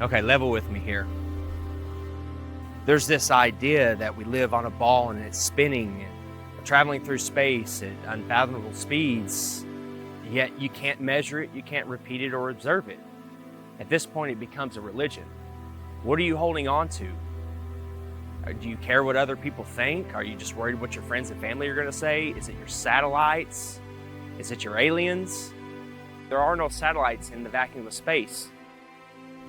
Okay, level with me here. There's this idea that we live on a ball and it's spinning and traveling through space at unfathomable speeds, yet you can't measure it, you can't repeat it or observe it. At this point, it becomes a religion. What are you holding on to? Do you care what other people think? Are you just worried what your friends and family are gonna say? Is it your satellites? Is it your aliens? There are no satellites in the vacuum of space.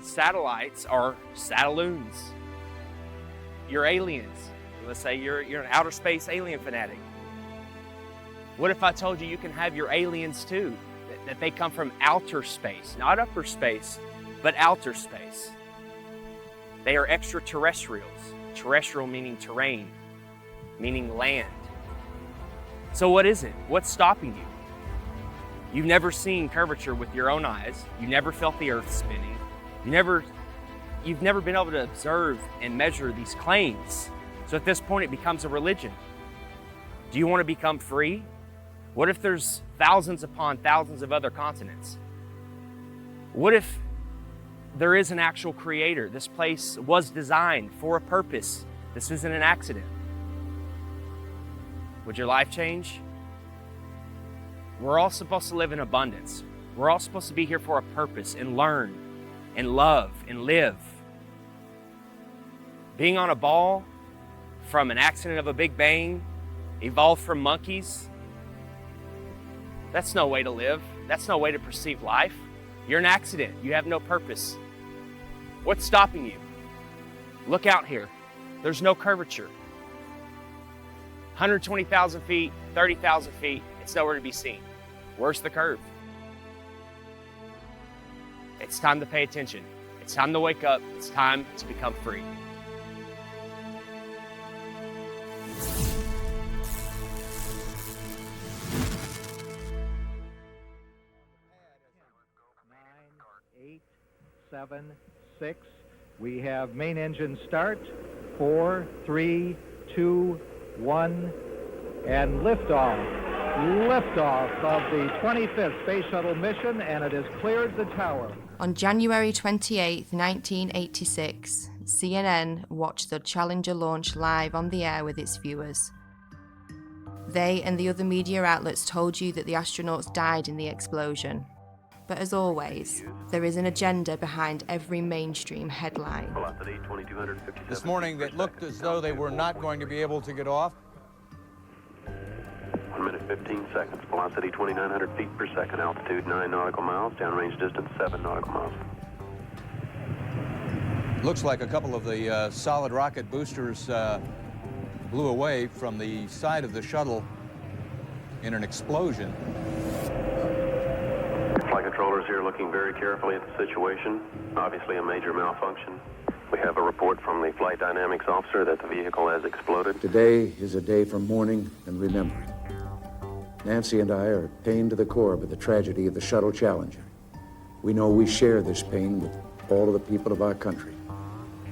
Satellites are satelloons. You're aliens. Let's say you're an outer space alien fanatic. What if I told you you can have your aliens too? That they come from outer space, not upper space, but outer space. They are extraterrestrials. Terrestrial meaning terrain, meaning land. So what is it? What's stopping you? You've never seen curvature with your own eyes. You never felt the earth spinning. You've never been able to observe and measure these claims. So at this point, it becomes a religion. Do you want to become free? What if there's thousands upon thousands of other continents? What if there is an actual creator? This place was designed for a purpose. This isn't an accident. Would your life change? We're all supposed to live in abundance. We're all supposed to be here for a purpose and learn and love and live. Being on a ball from an accident of a Big Bang, evolved from monkeys, that's no way to live. That's no way to perceive life. You're an accident. You have no purpose. What's stopping you? Look out here. There's no curvature. 120,000 feet, 30,000 feet, it's nowhere to be seen. Where's the curve? It's time to pay attention. It's time to wake up. It's time to become free. Seven, 6. We have main engine start. 4, 3, 2, 1, and liftoff. Liftoff of the 25th Space Shuttle mission, and it has cleared the tower. On January 28, 1986, CNN watched the Challenger launch live on the air with its viewers. They and the other media outlets told you that the astronauts died in the explosion. But as always, there is an agenda behind every mainstream headline. This morning, it looked as though they were not going to be able to get off. 1 minute, 15 seconds. Velocity 2,900 feet per second. Altitude 9 nautical miles. Downrange distance 7 nautical miles. Looks like a couple of the solid rocket boosters blew away from the side of the shuttle in an explosion. Flight controllers here looking very carefully at the situation. Obviously a major malfunction. We have a report from the flight dynamics officer that the vehicle has exploded. Today is a day for mourning and remembering. Nancy and I are pained to the core by the tragedy of the Shuttle Challenger. We know we share this pain with all of the people of our country.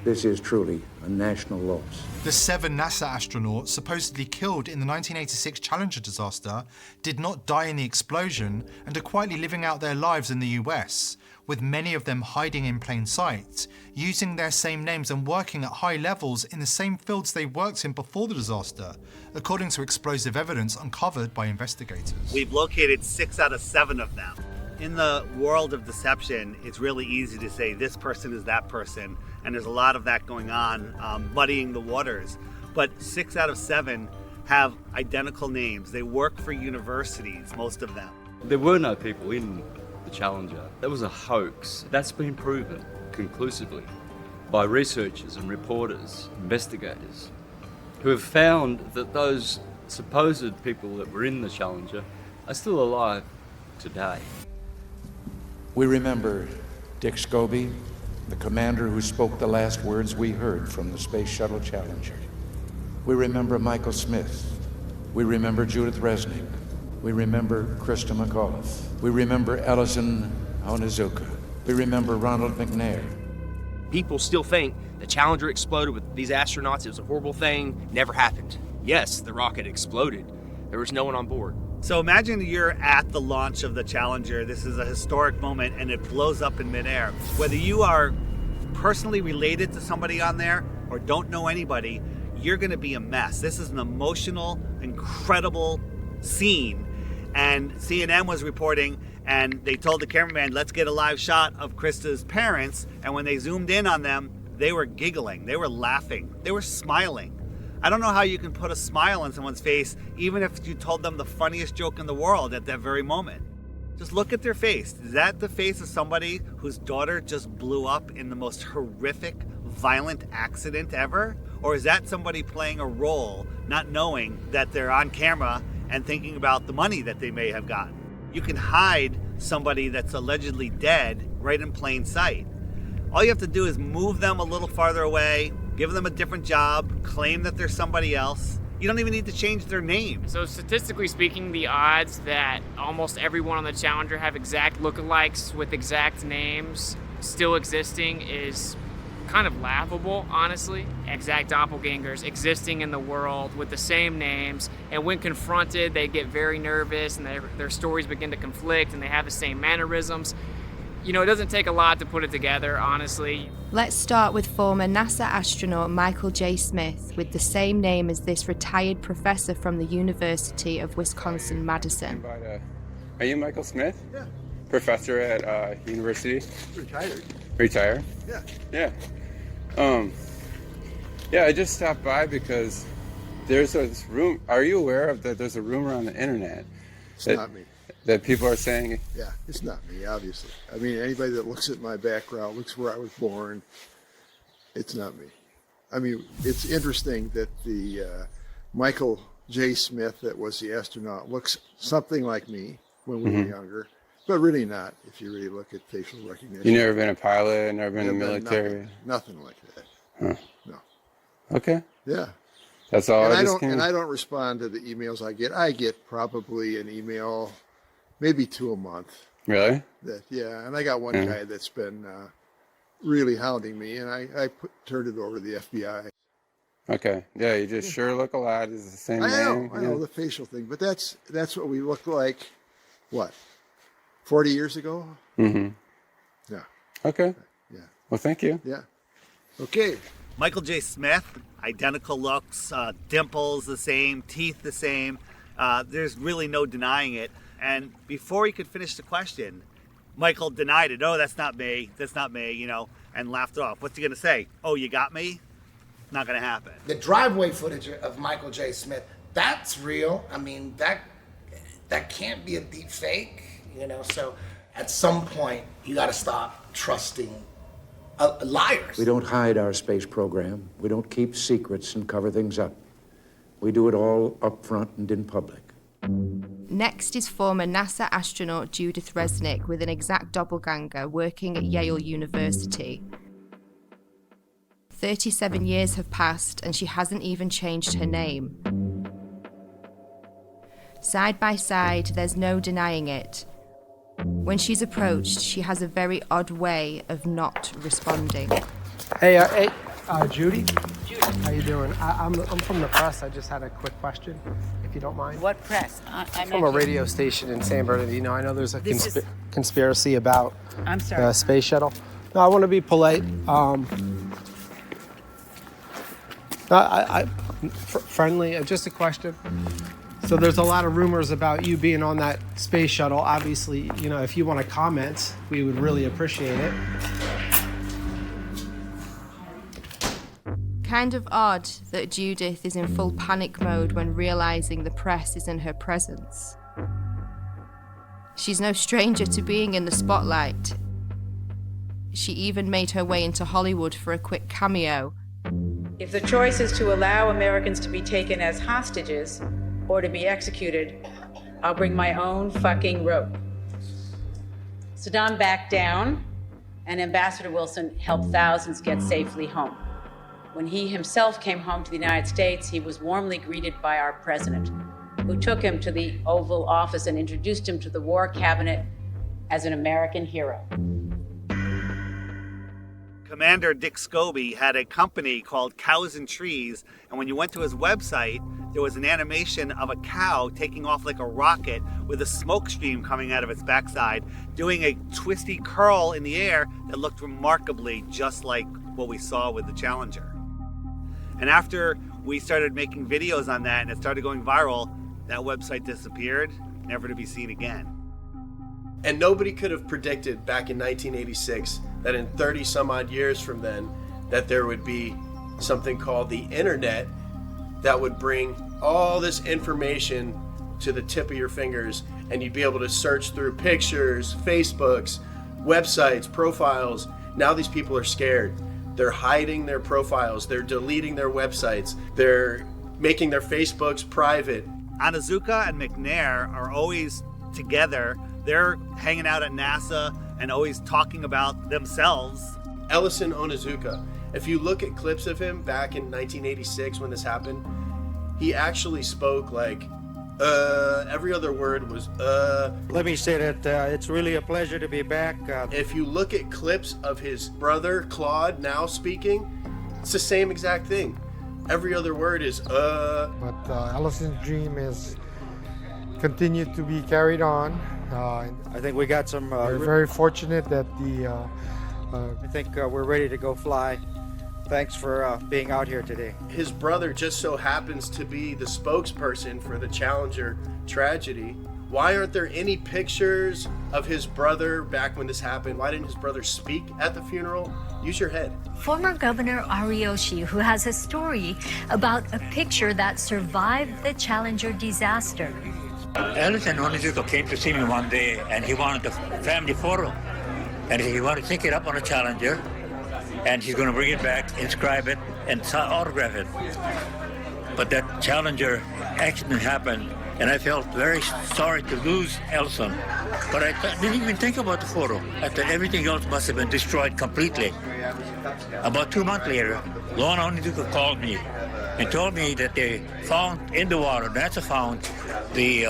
This is truly a national loss. The 7 NASA astronauts supposedly killed in the 1986 Challenger disaster did not die in the explosion and are quietly living out their lives in the US, with many of them hiding in plain sight, using their same names and working at high levels in the same fields they worked in before the disaster, according to explosive evidence uncovered by investigators. We've located 6 out of 7 of them. In the world of deception, it's really easy to say this person is that person, and there's a lot of that going on, muddying the waters. But 6 out of 7 have identical names. They work for universities, most of them. There were no people in the Challenger. That was a hoax. That's been proven conclusively by researchers and reporters, investigators, who have found that those supposed people that were in the Challenger are still alive today. We remember Dick Scobie, the commander who spoke the last words we heard from the Space Shuttle Challenger. We remember Michael Smith. We remember Judith Resnick. We remember Krista McAuliffe. We remember Ellison Onizuka. We remember Ronald McNair. People still think the Challenger exploded with these astronauts. It was a horrible thing. Never happened. Yes, the rocket exploded. There was no one on board. So imagine you're at the launch of the Challenger. This is a historic moment and it blows up in midair. Whether you are personally related to somebody on there or don't know anybody, you're going to be a mess. This is an emotional, incredible scene. And CNN was reporting, and they told the cameraman, let's get a live shot of Krista's parents. And when they zoomed in on them, they were giggling, they were laughing, they were smiling. I don't know how you can put a smile on someone's face, even if you told them the funniest joke in the world at that very moment. Just look at their face. Is that the face of somebody whose daughter just blew up in the most horrific, violent accident ever? Or is that somebody playing a role, not knowing that they're on camera and thinking about the money that they may have gotten? You can hide somebody that's allegedly dead right in plain sight. All you have to do is move them a little farther away, give them a different job, claim that they're somebody else. You don't even need to change their name. So statistically speaking, the odds that almost everyone on the Challenger have exact lookalikes with exact names still existing is kind of laughable, honestly. Exact doppelgangers existing in the world with the same names, and when confronted, they get very nervous and their stories begin to conflict and they have the same mannerisms. You know, it doesn't take a lot to put it together, honestly. Let's start with former NASA astronaut Michael J. Smith, with the same name as this retired professor from the University of Wisconsin-Madison. Are you Michael Smith? Yeah. Professor at university? Retired. Retired? Yeah. Yeah. Yeah, I just stopped by because there's this room. Are you aware of that? There's a rumor on the internet. It's not me. That people are saying. Yeah, it's not me, obviously. I mean, anybody that looks at my background, looks where I was born, it's not me. I mean, it's interesting that the Michael J. Smith that was the astronaut looks something like me when we were younger, but really not if you really look at facial recognition. You never been a pilot, never been in the military? Nothing like that. Huh. No. Okay. Yeah. That's all. And I don't respond to the emails I get. I get probably an email, maybe 2 a month. Really? Yeah, and I got one guy that's been really hounding me, and I turned it over to the FBI. Okay. Yeah, you just sure look a lot. It's the same name. I know the facial thing, but that's what we looked like, what, 40 years ago? Mm-hmm. Yeah. Okay. Yeah. Well, thank you. Yeah. Okay. Michael J. Smith, identical looks, dimples the same, teeth the same. There's really no denying it. And before he could finish the question, Michael denied it. Oh, that's not me, you know, and laughed it off. What's he going to say? Oh, you got me? Not going to happen. The driveway footage of Michael J. Smith, that's real. I mean, that can't be a deep fake, you know, so at some point you got to stop trusting liars. We don't hide our space program. We don't keep secrets and cover things up. We do it all up front and in public. Next is former NASA astronaut Judith Resnick with an exact doppelganger working at Yale University. 37 years have passed and she hasn't even changed her name. Side by side, there's no denying it. When she's approached, she has a very odd way of not responding. Hey, Judy? Judy. How you doing? I'm from the press. I just had a quick question, if you don't mind. What press? I'm from a radio station in San Bernardino. I know there's a conspiracy about the space shuttle. No, I want to be polite. Friendly, just a question. So there's a lot of rumors about you being on that space shuttle. Obviously, you know, if you want to comment, we would really appreciate it. Kind of odd that Judith is in full panic mode when realizing the press is in her presence. She's no stranger to being in the spotlight. She even made her way into Hollywood for a quick cameo. If the choice is to allow Americans to be taken as hostages or to be executed, I'll bring my own fucking rope. Saddam backed down, and Ambassador Wilson helped thousands get safely home. When he himself came home to the United States, he was warmly greeted by our president, who took him to the Oval Office and introduced him to the War Cabinet as an American hero. Commander Dick Scobie had a company called Cows and Trees, and when you went to his website, there was an animation of a cow taking off like a rocket with a smoke stream coming out of its backside, doing a twisty curl in the air that looked remarkably just like what we saw with the Challenger. And after we started making videos on that and it started going viral, that website disappeared, never to be seen again. And nobody could have predicted back in 1986 that in 30 some odd years from then that there would be something called the internet that would bring all this information to the tip of your fingers, and you'd be able to search through pictures, Facebooks, websites, profiles. Now these people are scared. They're hiding their profiles, they're deleting their websites, they're making their Facebooks private. Onizuka and McNair are always together. They're hanging out at NASA and always talking about themselves. Ellison Onizuka, if you look at clips of him back in 1986 when this happened, he actually spoke like, every other word was, Let me say that it's really a pleasure to be back. If you look at clips of his brother, Claude, now speaking, it's the same exact thing. Every other word is, But Ellison's dream is continued to be carried on. I think we got some... we're very fortunate that I think we're ready to go fly. Thanks for being out here today. His brother just so happens to be the spokesperson for the Challenger tragedy. Why aren't there any pictures of his brother back when this happened? Why didn't his brother speak at the funeral? Use your head. Former Governor Ariyoshi, who has a story about a picture that survived the Challenger disaster. Ellison Onizuka came to see me one day, and he wanted a family photo. And he wanted to take it up on a Challenger, and he's going to bring it back, inscribe it, and autograph it. But that Challenger accident happened, and I felt very sorry to lose Ellison. But I didn't even think about the photo. I thought everything else must have been destroyed completely. About 2 months later, Lorna Onizuka called me and told me that they found in the water, NASA found the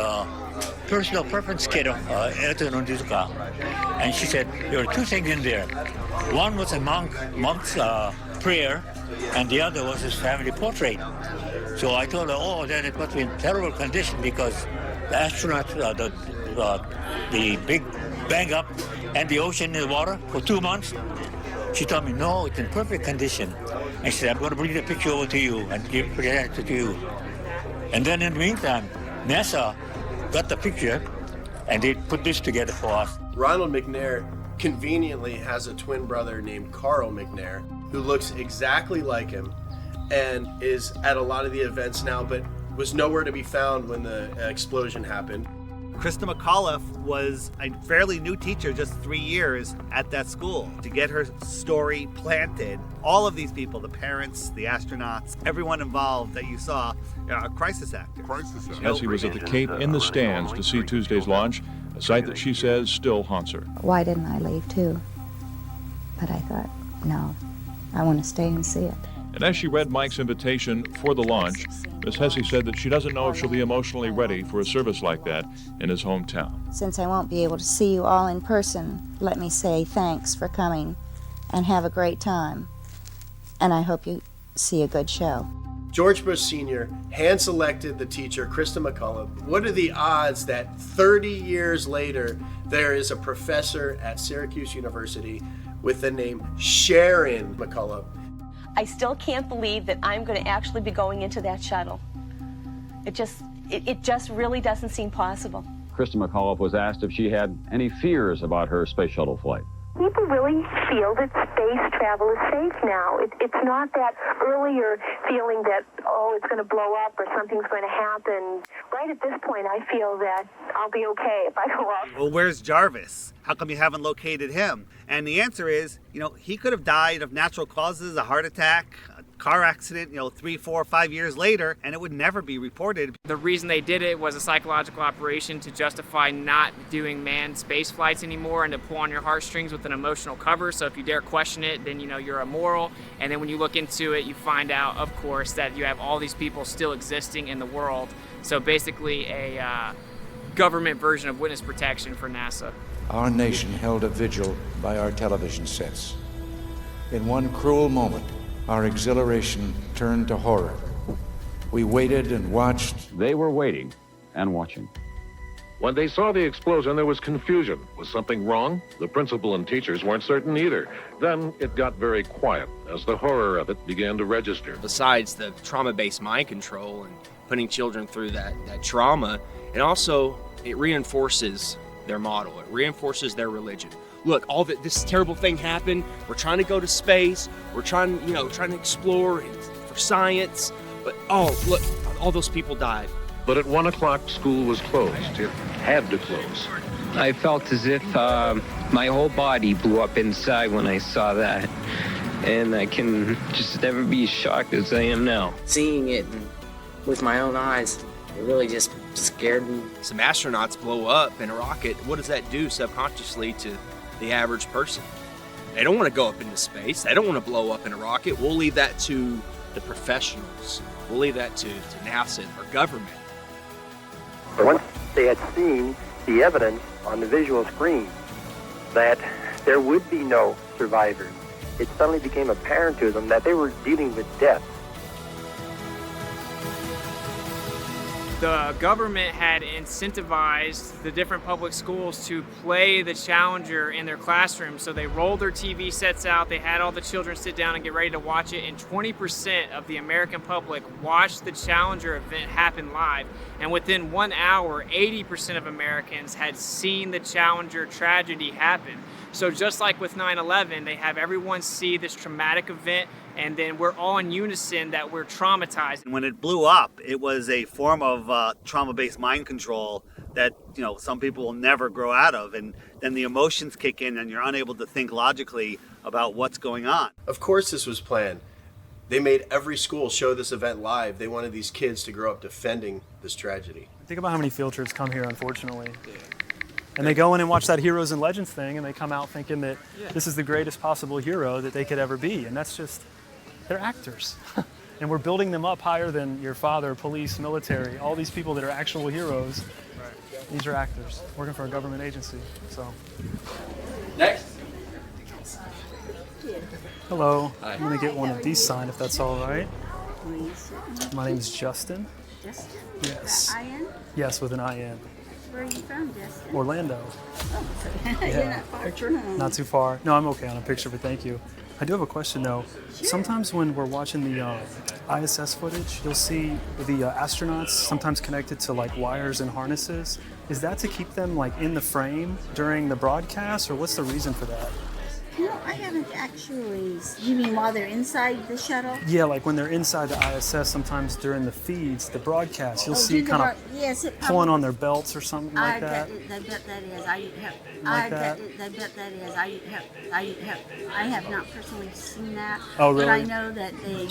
personal preference kit of Ellison Onizuka. And she said, there were two things in there. One was a monk's prayer, and the other was his family portrait. So I told her, oh, then it must be in terrible condition because the astronauts, the big bang up and the ocean in the water for 2 months. She told me, no, it's in perfect condition. And she said, I'm going to bring the picture over to you and present it to you. And then in the meantime, NASA got the picture and they put this together for us. Ronald McNair conveniently has a twin brother named Carl McNair who looks exactly like him and is at a lot of the events now, but was nowhere to be found when the explosion happened. Krista McAuliffe was a fairly new teacher, just 3 years at that school. To get her story planted, all of these people, the parents, the astronauts, everyone involved that you saw, are crisis actors. Essie was at the Cape in the stands to see Tuesday's launch, a sight that she says still haunts her. Why didn't I leave too? But I thought, no, I want to stay and see it. And as she read Mike's invitation for the launch, Miss Hesse said that she doesn't know if she'll be emotionally ready for a service like that in his hometown. Since I won't be able to see you all in person, let me say thanks for coming and have a great time. And I hope you see a good show. George Bush Sr. hand-selected the teacher, Krista McAuliffe. What are the odds that 30 years later, there is a professor at Syracuse University with the name Sharon McAuliffe? I still can't believe that I'm going to actually be going into that shuttle. It just really doesn't seem possible. Krista McAuliffe was asked if she had any fears about her space shuttle flight. People really feel that space travel is safe now. It's not that earlier feeling that, oh, it's going to blow up or something's going to happen. Right at this point, I feel that I'll be okay if I go up. Well, where's Jarvis? How come you haven't located him? And the answer is, he could have died of natural causes, a heart attack, a car accident, 3, 4, 5 years later, and it would never be reported. The reason they did it was a psychological operation to justify not doing manned space flights anymore and to pull on your heartstrings with an emotional cover. So if you dare question it, then you're immoral. And then when you look into it, you find out, of course, that you have all these people still existing in the world. So basically a government version of witness protection for NASA. Our nation held a vigil by our television sets. In one cruel moment, our exhilaration turned to horror. We waited and watched. They were waiting and watching. When they saw the explosion, there was confusion. Was something wrong? The principal and teachers weren't certain either. Then it got very quiet as the horror of it began to register. Besides the trauma-based mind control and putting children through that trauma, it reinforces their model. It reinforces their religion. Look, this terrible thing happened. We're trying to go to space. We're trying to explore for science. But look, all those people died. But at 1 o'clock, school was closed. It had to close. I felt as if my whole body blew up inside when I saw that. And I can just never be as shocked as I am now. Seeing it with my own eyes, it really just scared me. Some astronauts blow up in a rocket. What does that do subconsciously to the average person? They don't want to go up into space. They don't want to blow up in a rocket. We'll leave that to the professionals. We'll leave that to NASA or government. Once they had seen the evidence on the visual screen that there would be no survivors, it suddenly became apparent to them that they were dealing with death. The government had incentivized the different public schools to play the Challenger in their classrooms. So they rolled their TV sets out, they had all the children sit down and get ready to watch it, and 20% of the American public watched the Challenger event happen live. And within 1 hour, 80% of Americans had seen the Challenger tragedy happen. So just like with 9/11, they have everyone see this traumatic event, and then we're all in unison that we're traumatized. When it blew up, it was a form of trauma-based mind control that some people will never grow out of, and then the emotions kick in and you're unable to think logically about what's going on. Of course this was planned. They made every school show this event live. They wanted these kids to grow up defending this tragedy. Think about how many field trips come here, unfortunately. And they go in and watch that Heroes and Legends thing, and they come out thinking that this is the greatest possible hero that they could ever be. And that's just, they're actors. And we're building them up higher than your father, police, military, all these people that are actual heroes. These are actors working for a government agency. So. Next. Hello. Hi. I'm going to get one of these signed if that's all right. My name is Justin. Justin? Yes. IN? Yes, with an IN. Where are you from, Justin? Orlando. Oh, so you're not far from home. Not too far. No, I'm okay on a picture, but thank you. I do have a question though. Sure. Sometimes when we're watching the ISS footage, you'll see the astronauts sometimes connected to like wires and harnesses. Is that to keep them like in the frame during the broadcast, or what's the reason for that? No, I haven't actually. You mean while they're inside the shuttle? Yeah, like when they're inside the ISS, sometimes during the feeds, the broadcast, you'll see kind of yes, pulling on their belts or something like that. I bet that is. I have not personally seen that. Oh, really? But I know that they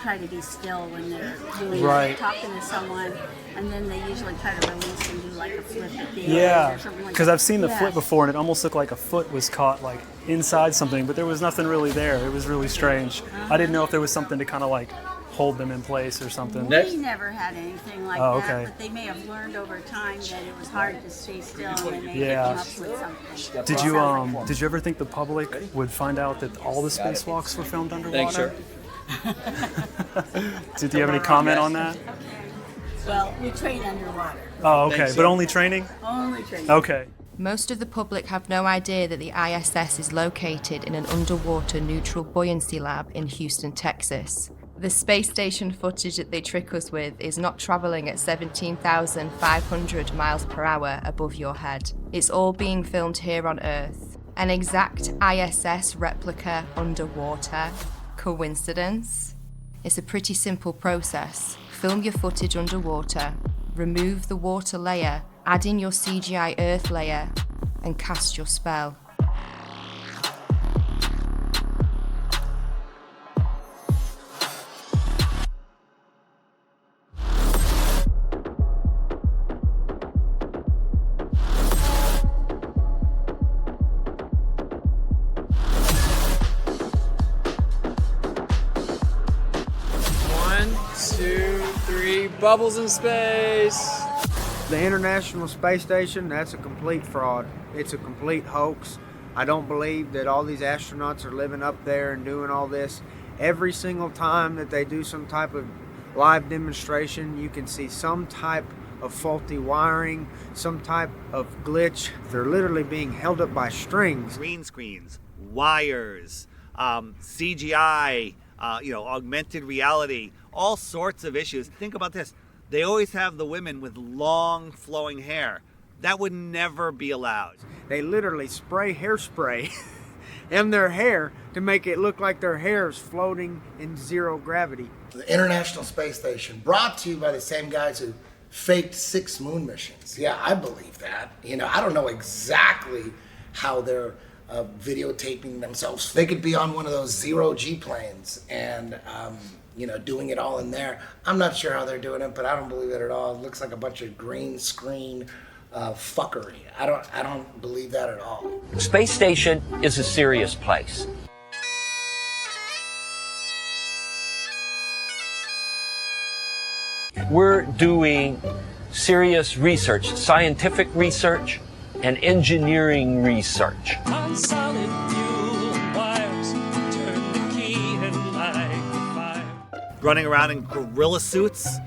try to be still when they're doing talking to someone, and then they usually try to release and do like a flip at the end or something like because that. I've seen the flip before, and it almost looked like a foot was caught like inside something, but there was nothing really there. It was really strange. I didn't know if there was something to kind of like hold them in place or something. We never had anything like Oh, that, okay. but they may have learned over time that it was hard to stay still, and they may have come up with something. Did you ever think the public would find out that all the spacewalks were filmed underwater? Thanks, Did you have any comment on that? Well, we train underwater. Oh, okay, but only training? Only training. Okay. Most of the public have no idea that the ISS is located in an underwater neutral buoyancy lab in Houston, Texas. The space station footage that they trick us with is not travelling at 17,500 miles per hour above your head. It's all being filmed here on Earth. An exact ISS replica underwater. Coincidence? It's a pretty simple process. Film your footage underwater, remove the water layer, add in your CGI Earth layer, and cast your spell. Bubbles in space. The International Space Station, that's a complete fraud. It's a complete hoax. I don't believe that all these astronauts are living up there and doing all this. Every single time that they do some type of live demonstration, you can see some type of faulty wiring, some type of glitch. They're literally being held up by strings. Green screens, wires, CGI, augmented reality, all sorts of issues. Think about this. They always have the women with long flowing hair. That would never be allowed. They literally spray hairspray in their hair to make it look like their hair is floating in zero gravity. The International Space Station, brought to you by the same guys who faked 6 moon missions. Yeah, I believe that. I don't know exactly how they're videotaping themselves. They could be on one of those zero-G planes and, doing it all in there. I'm not sure how they're doing it, but I don't believe it at all. It looks like a bunch of green screen fuckery. I don't believe that at all. Space Station is a serious place. We're doing serious research, scientific research, and engineering research. On solid fuel wires, turn the key and light the fire. Running around in gorilla suits,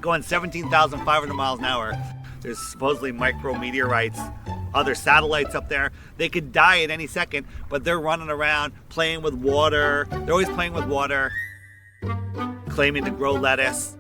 going 17,500 miles an hour. There's supposedly micrometeorites, other satellites up there. They could die at any second, but they're running around playing with water. They're always playing with water, claiming to grow lettuce.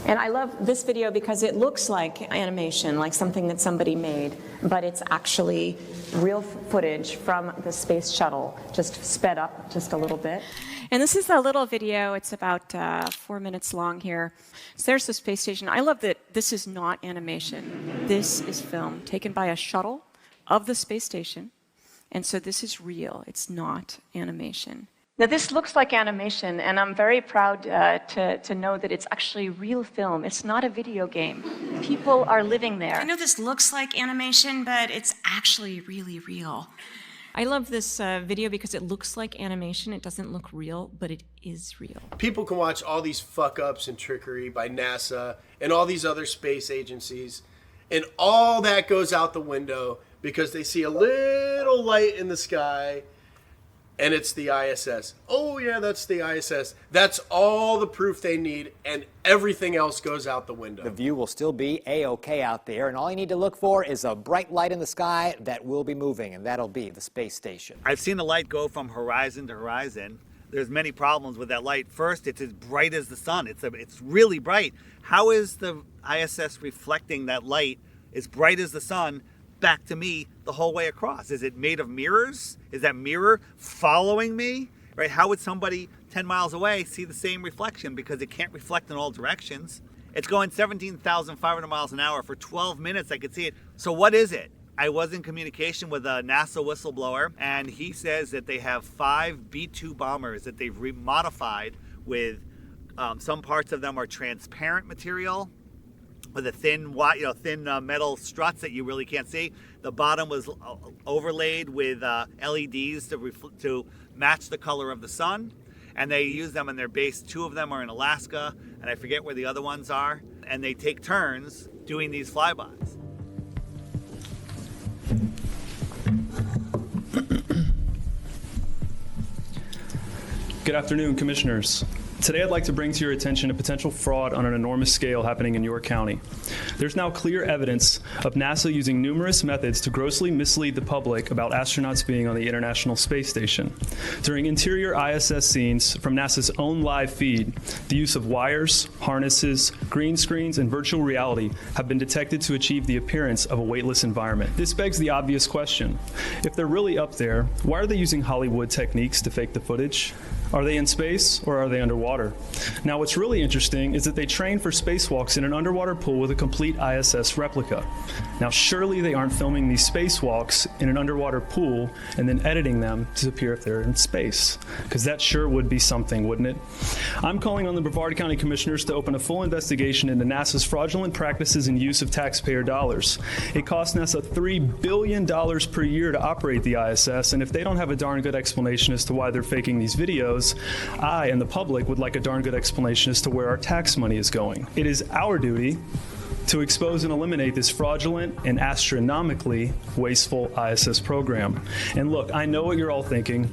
And I love this video because it looks like animation, like something that somebody made, but it's actually real footage from the space shuttle, just sped up just a little bit. And this is a little video. It's about 4 minutes long here. So there's the space station. I love that this is not animation. This is film taken by a shuttle of the space station. And so this is real. It's not animation. Now, this looks like animation, and I'm very proud to know that it's actually real film. It's not a video game. People are living there. I know this looks like animation, but it's actually really real. I love this video because it looks like animation. It doesn't look real, but it is real. People can watch all these fuck-ups and trickery by NASA and all these other space agencies, and all that goes out the window because they see a little light in the sky, and it's the ISS. Oh yeah, that's the ISS. That's all the proof they need, and everything else goes out the window. The view will still be A-OK out there, and all you need to look for is a bright light in the sky that will be moving, and that'll be the space station. I've seen the light go from horizon to horizon. There's many problems with that light. First, it's as bright as the sun. It's really bright. How is the ISS reflecting that light as bright as the sun back to me the whole way across? Is it made of mirrors? Is that mirror following me? Right? How would somebody 10 miles away see the same reflection because it can't reflect in all directions? It's going 17,500 miles an hour. For 12 minutes I could see it. So what is it? I was in communication with a NASA whistleblower, and he says that they have 5 B-2 bombers that they've remodified with some parts of them are transparent material with a thin metal struts that you really can't see. The bottom was overlaid with LEDs to match the color of the sun, and they use them in their base. 2 of them are in Alaska, and I forget where the other ones are, and they take turns doing these flybys. Good afternoon, Commissioners. Today I'd like to bring to your attention a potential fraud on an enormous scale happening in York County. There's now clear evidence of NASA using numerous methods to grossly mislead the public about astronauts being on the International Space Station. During interior ISS scenes from NASA's own live feed, the use of wires, harnesses, green screens, and virtual reality have been detected to achieve the appearance of a weightless environment. This begs the obvious question. If they're really up there, why are they using Hollywood techniques to fake the footage? Are they in space or are they underwater? Now, what's really interesting is that they train for spacewalks in an underwater pool with a complete ISS replica. Now, surely they aren't filming these spacewalks in an underwater pool and then editing them to appear if they're in space, because that sure would be something, wouldn't it? I'm calling on the Brevard County Commissioners to open a full investigation into NASA's fraudulent practices and use of taxpayer dollars. It costs NASA $3 billion per year to operate the ISS, and if they don't have a darn good explanation as to why they're faking these videos, I and the public would like a darn good explanation as to where our tax money is going. It is our duty to expose and eliminate this fraudulent and astronomically wasteful ISS program. And look, I know what you're all thinking.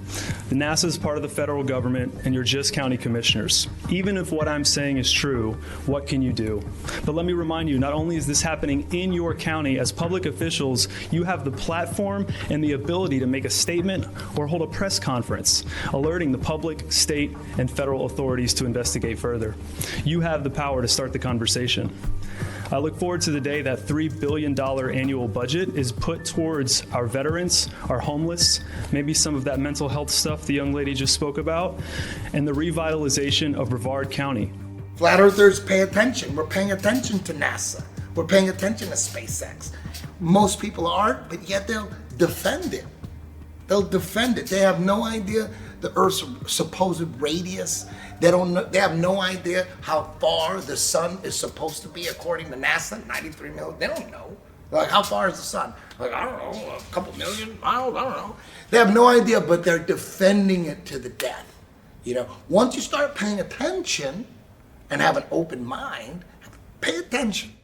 NASA is part of the federal government, and you're just county commissioners. Even if what I'm saying is true, what can you do? But let me remind you, not only is this happening in your county, as public officials, you have the platform and the ability to make a statement or hold a press conference, alerting the public, state, and federal authorities to investigate further. You have the power to start the conversation. I look forward to the day that $3 billion annual budget is put towards our veterans, our homeless, maybe some of that mental health stuff the young lady just spoke about, and the revitalization of Brevard County. Flat Earthers pay attention. We're paying attention to NASA. We're paying attention to SpaceX. Most people aren't, but yet they'll defend it. They'll defend it. They have no idea the Earth's supposed radius. They have no idea how far the sun is supposed to be according to NASA, 93 million. They don't know. Like, how far is the sun? Like, I don't know, a couple million miles, I don't know. They have no idea, but they're defending it to the death. You know, once you start paying attention and have an open mind, pay attention.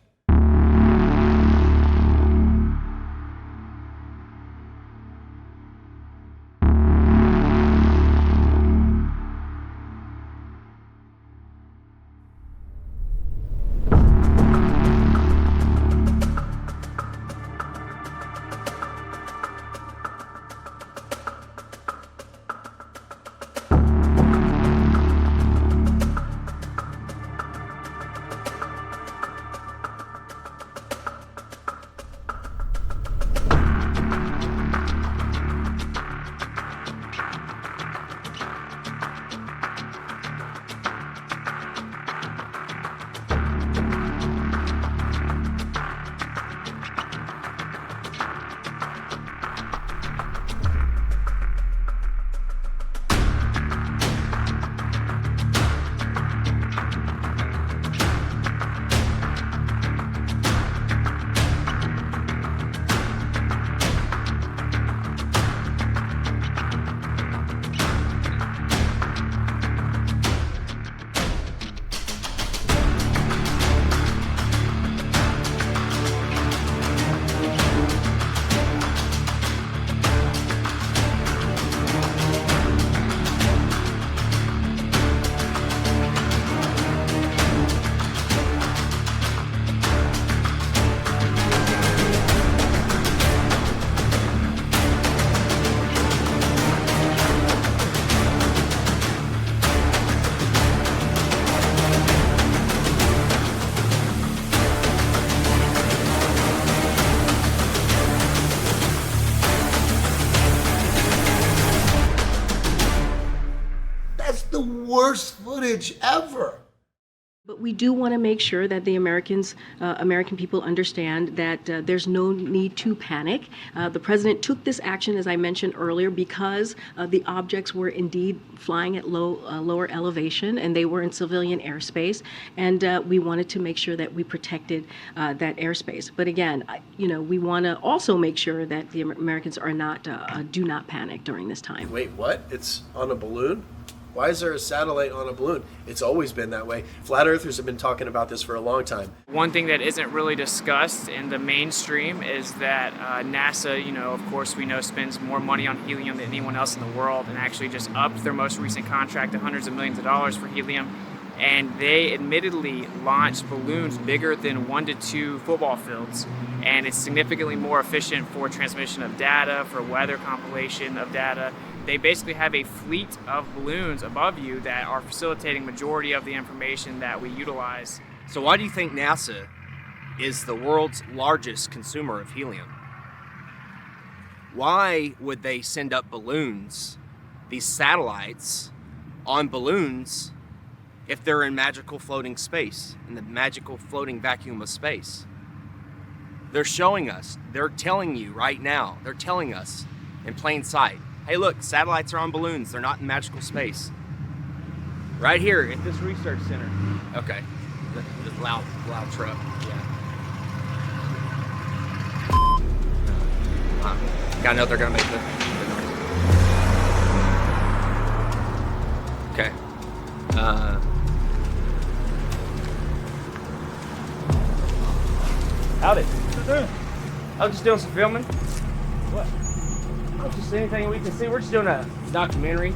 Worst footage ever. But we do want to make sure that the American people understand that there's no need to panic. The president took this action, as I mentioned earlier, because the objects were indeed flying at lower elevation, and they were in civilian airspace, and we wanted to make sure that we protected that airspace. But again, we want to also make sure that the Americans are not do not panic during this time. Wait, what? It's on a balloon? Why is there a satellite on a balloon? It's always been that way. Flat Earthers have been talking about this for a long time. One thing that isn't really discussed in the mainstream is that NASA, of course we know, spends more money on helium than anyone else in the world, and actually just upped their most recent contract to hundreds of millions of dollars for helium. And they admittedly launched balloons bigger than 1 to 2 football fields. And it's significantly more efficient for transmission of data, for weather compilation of data. They basically have a fleet of balloons above you that are facilitating majority of the information that we utilize. So why do you think NASA is the world's largest consumer of helium? Why would they send up balloons, these satellites, on balloons if they're in magical floating space, in the magical floating vacuum of space? They're showing us, they're telling you right now, they're telling us in plain sight, hey look, satellites are on balloons, they're not in magical space. Right here at this research center. Okay, this loud truck, yeah. Gotta know they're gonna make the noise. Okay. Howdy. I was just doing some filming. What? Oh, just anything we can see. We're just doing a documentary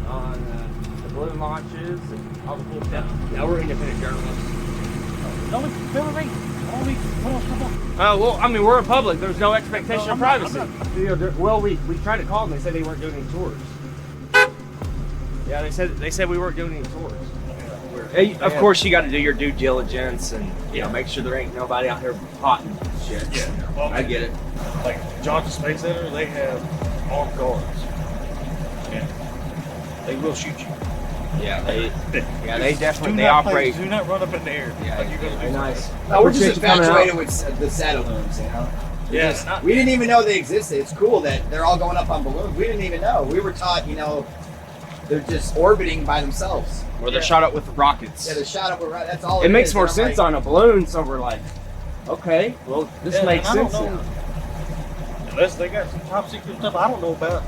on the balloon launches and all the cool stuff. Yeah, we're independent journalists. Don't we film me? Oh, well, I mean, we're in public. There's no expectation of privacy. Well, we tried to call them. They said they weren't doing any tours. Yeah, they said we weren't doing any tours. Hey, of course, you got to do your due diligence and make sure there ain't nobody out here potting shit. Yeah, well, I get it. Like Johnson Space Center, they have armed guards. Yeah, they will shoot you. Yeah, they definitely do not operate. Do not run up in the air. Yeah, like you're gonna they're nice. No, we're just infatuated with the saddle balloons, Yeah. We didn't even know they existed. It's cool that they're all going up on balloons. We didn't even know. We were taught, they're just orbiting by themselves. Or they're shot up with rockets. Yeah, they're shot up with rockets. That's all. It makes is. more And I'm sense like, on a balloon, so we're like, okay, well, this makes sense now. Unless they got some top secret stuff I don't know about.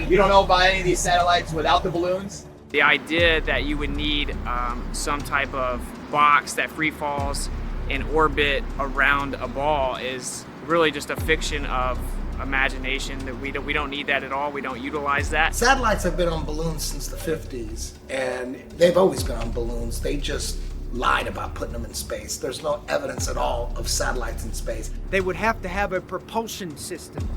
You don't know about any of these satellites without the balloons? The idea that you would need some type of box that free falls in orbit around a ball is really just a fiction of imagination. That we don't need that at all. We don't utilize that. Satellites have been on balloons since the 50s, and they've always been on balloons. They just lied about putting them in space. There's no evidence at all of satellites in space. They would have to have a propulsion system.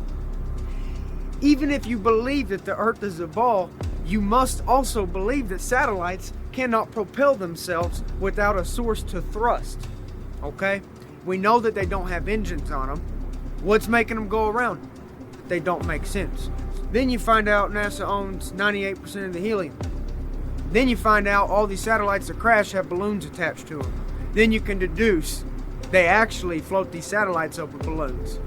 Even if you believe that the Earth is a ball, you must also believe that satellites cannot propel themselves without a source to thrust. Okay? We know that they don't have engines on them. What's making them go around? They don't make sense. Then you find out NASA owns 98% of the helium. Then you find out all these satellites that crash have balloons attached to them. Then you can deduce they actually float these satellites over balloons.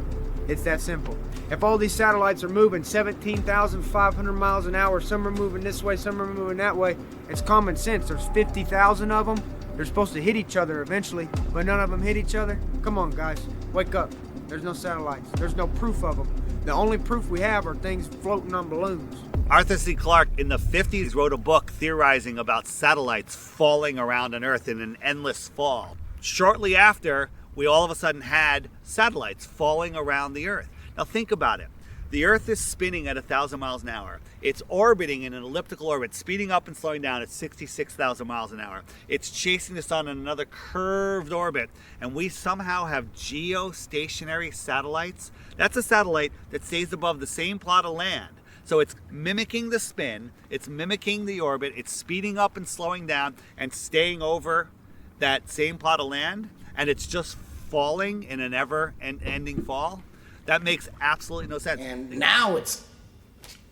It's that simple. If all these satellites are moving 17,500 miles an hour, some are moving this way, some are moving that way, it's common sense. There's 50,000 of them. They're supposed to hit each other eventually, but none of them hit each other. Come on, guys, wake up. There's no satellites. There's no proof of them. The only proof we have are things floating on balloons. Arthur C. Clarke in the 50s wrote a book theorizing about satellites falling around on Earth in an endless fall. Shortly after, we all of a sudden had satellites falling around the Earth. Now think about it. The Earth is spinning at 1,000 miles an hour. It's orbiting in an elliptical orbit, speeding up and slowing down at 66,000 miles an hour. It's chasing the sun in another curved orbit, and we somehow have geostationary satellites. That's a satellite that stays above the same plot of land. So it's mimicking the spin, it's mimicking the orbit, it's speeding up and slowing down and staying over that same plot of land, and it's just falling in an ever-ending fall. That makes absolutely no sense. And now it's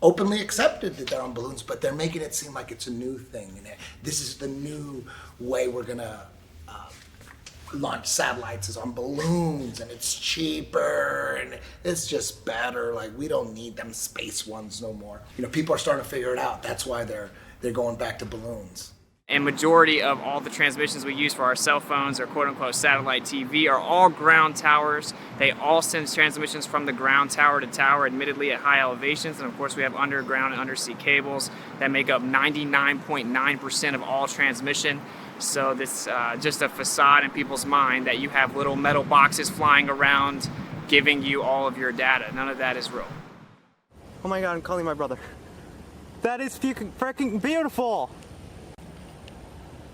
openly accepted that they're on balloons, but they're making it seem like it's a new thing. And this is the new way we're gonna launch satellites, is on balloons, and it's cheaper, and it's just better. Like, we don't need them space ones no more. People are starting to figure it out. That's why they're going back to balloons. And majority of all the transmissions we use for our cell phones or quote-unquote satellite TV are all ground towers. They all send transmissions from the ground tower to tower, admittedly at high elevations. And of course we have underground and undersea cables that make up 99.9% of all transmission. So this just a facade in people's mind that you have little metal boxes flying around giving you all of your data. None of that is real. Oh my God, I'm calling my brother. That is freaking beautiful.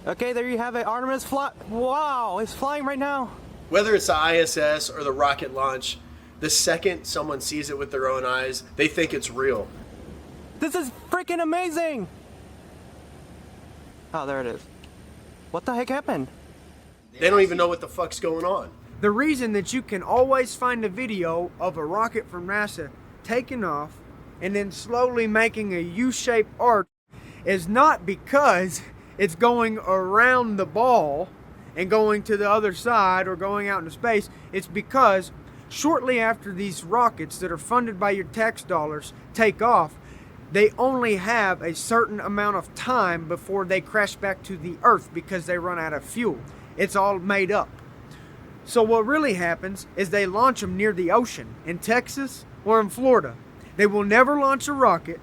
Okay, there you have it. Artemis fly. Wow, it's flying right now. Whether it's the ISS or the rocket launch, the second someone sees it with their own eyes, they think it's real. This is freaking amazing. Oh, there it is. What the heck happened? They don't even know what the fuck's going on. The reason that you can always find a video of a rocket from NASA taking off and then slowly making a U-shaped arc is not because it's going around the ball and going to the other side or going out into space. It's because shortly after these rockets that are funded by your tax dollars take off, they only have a certain amount of time before they crash back to the Earth because they run out of fuel. It's all made up. So what really happens is they launch them near the ocean in Texas or in Florida. They will never launch a rocket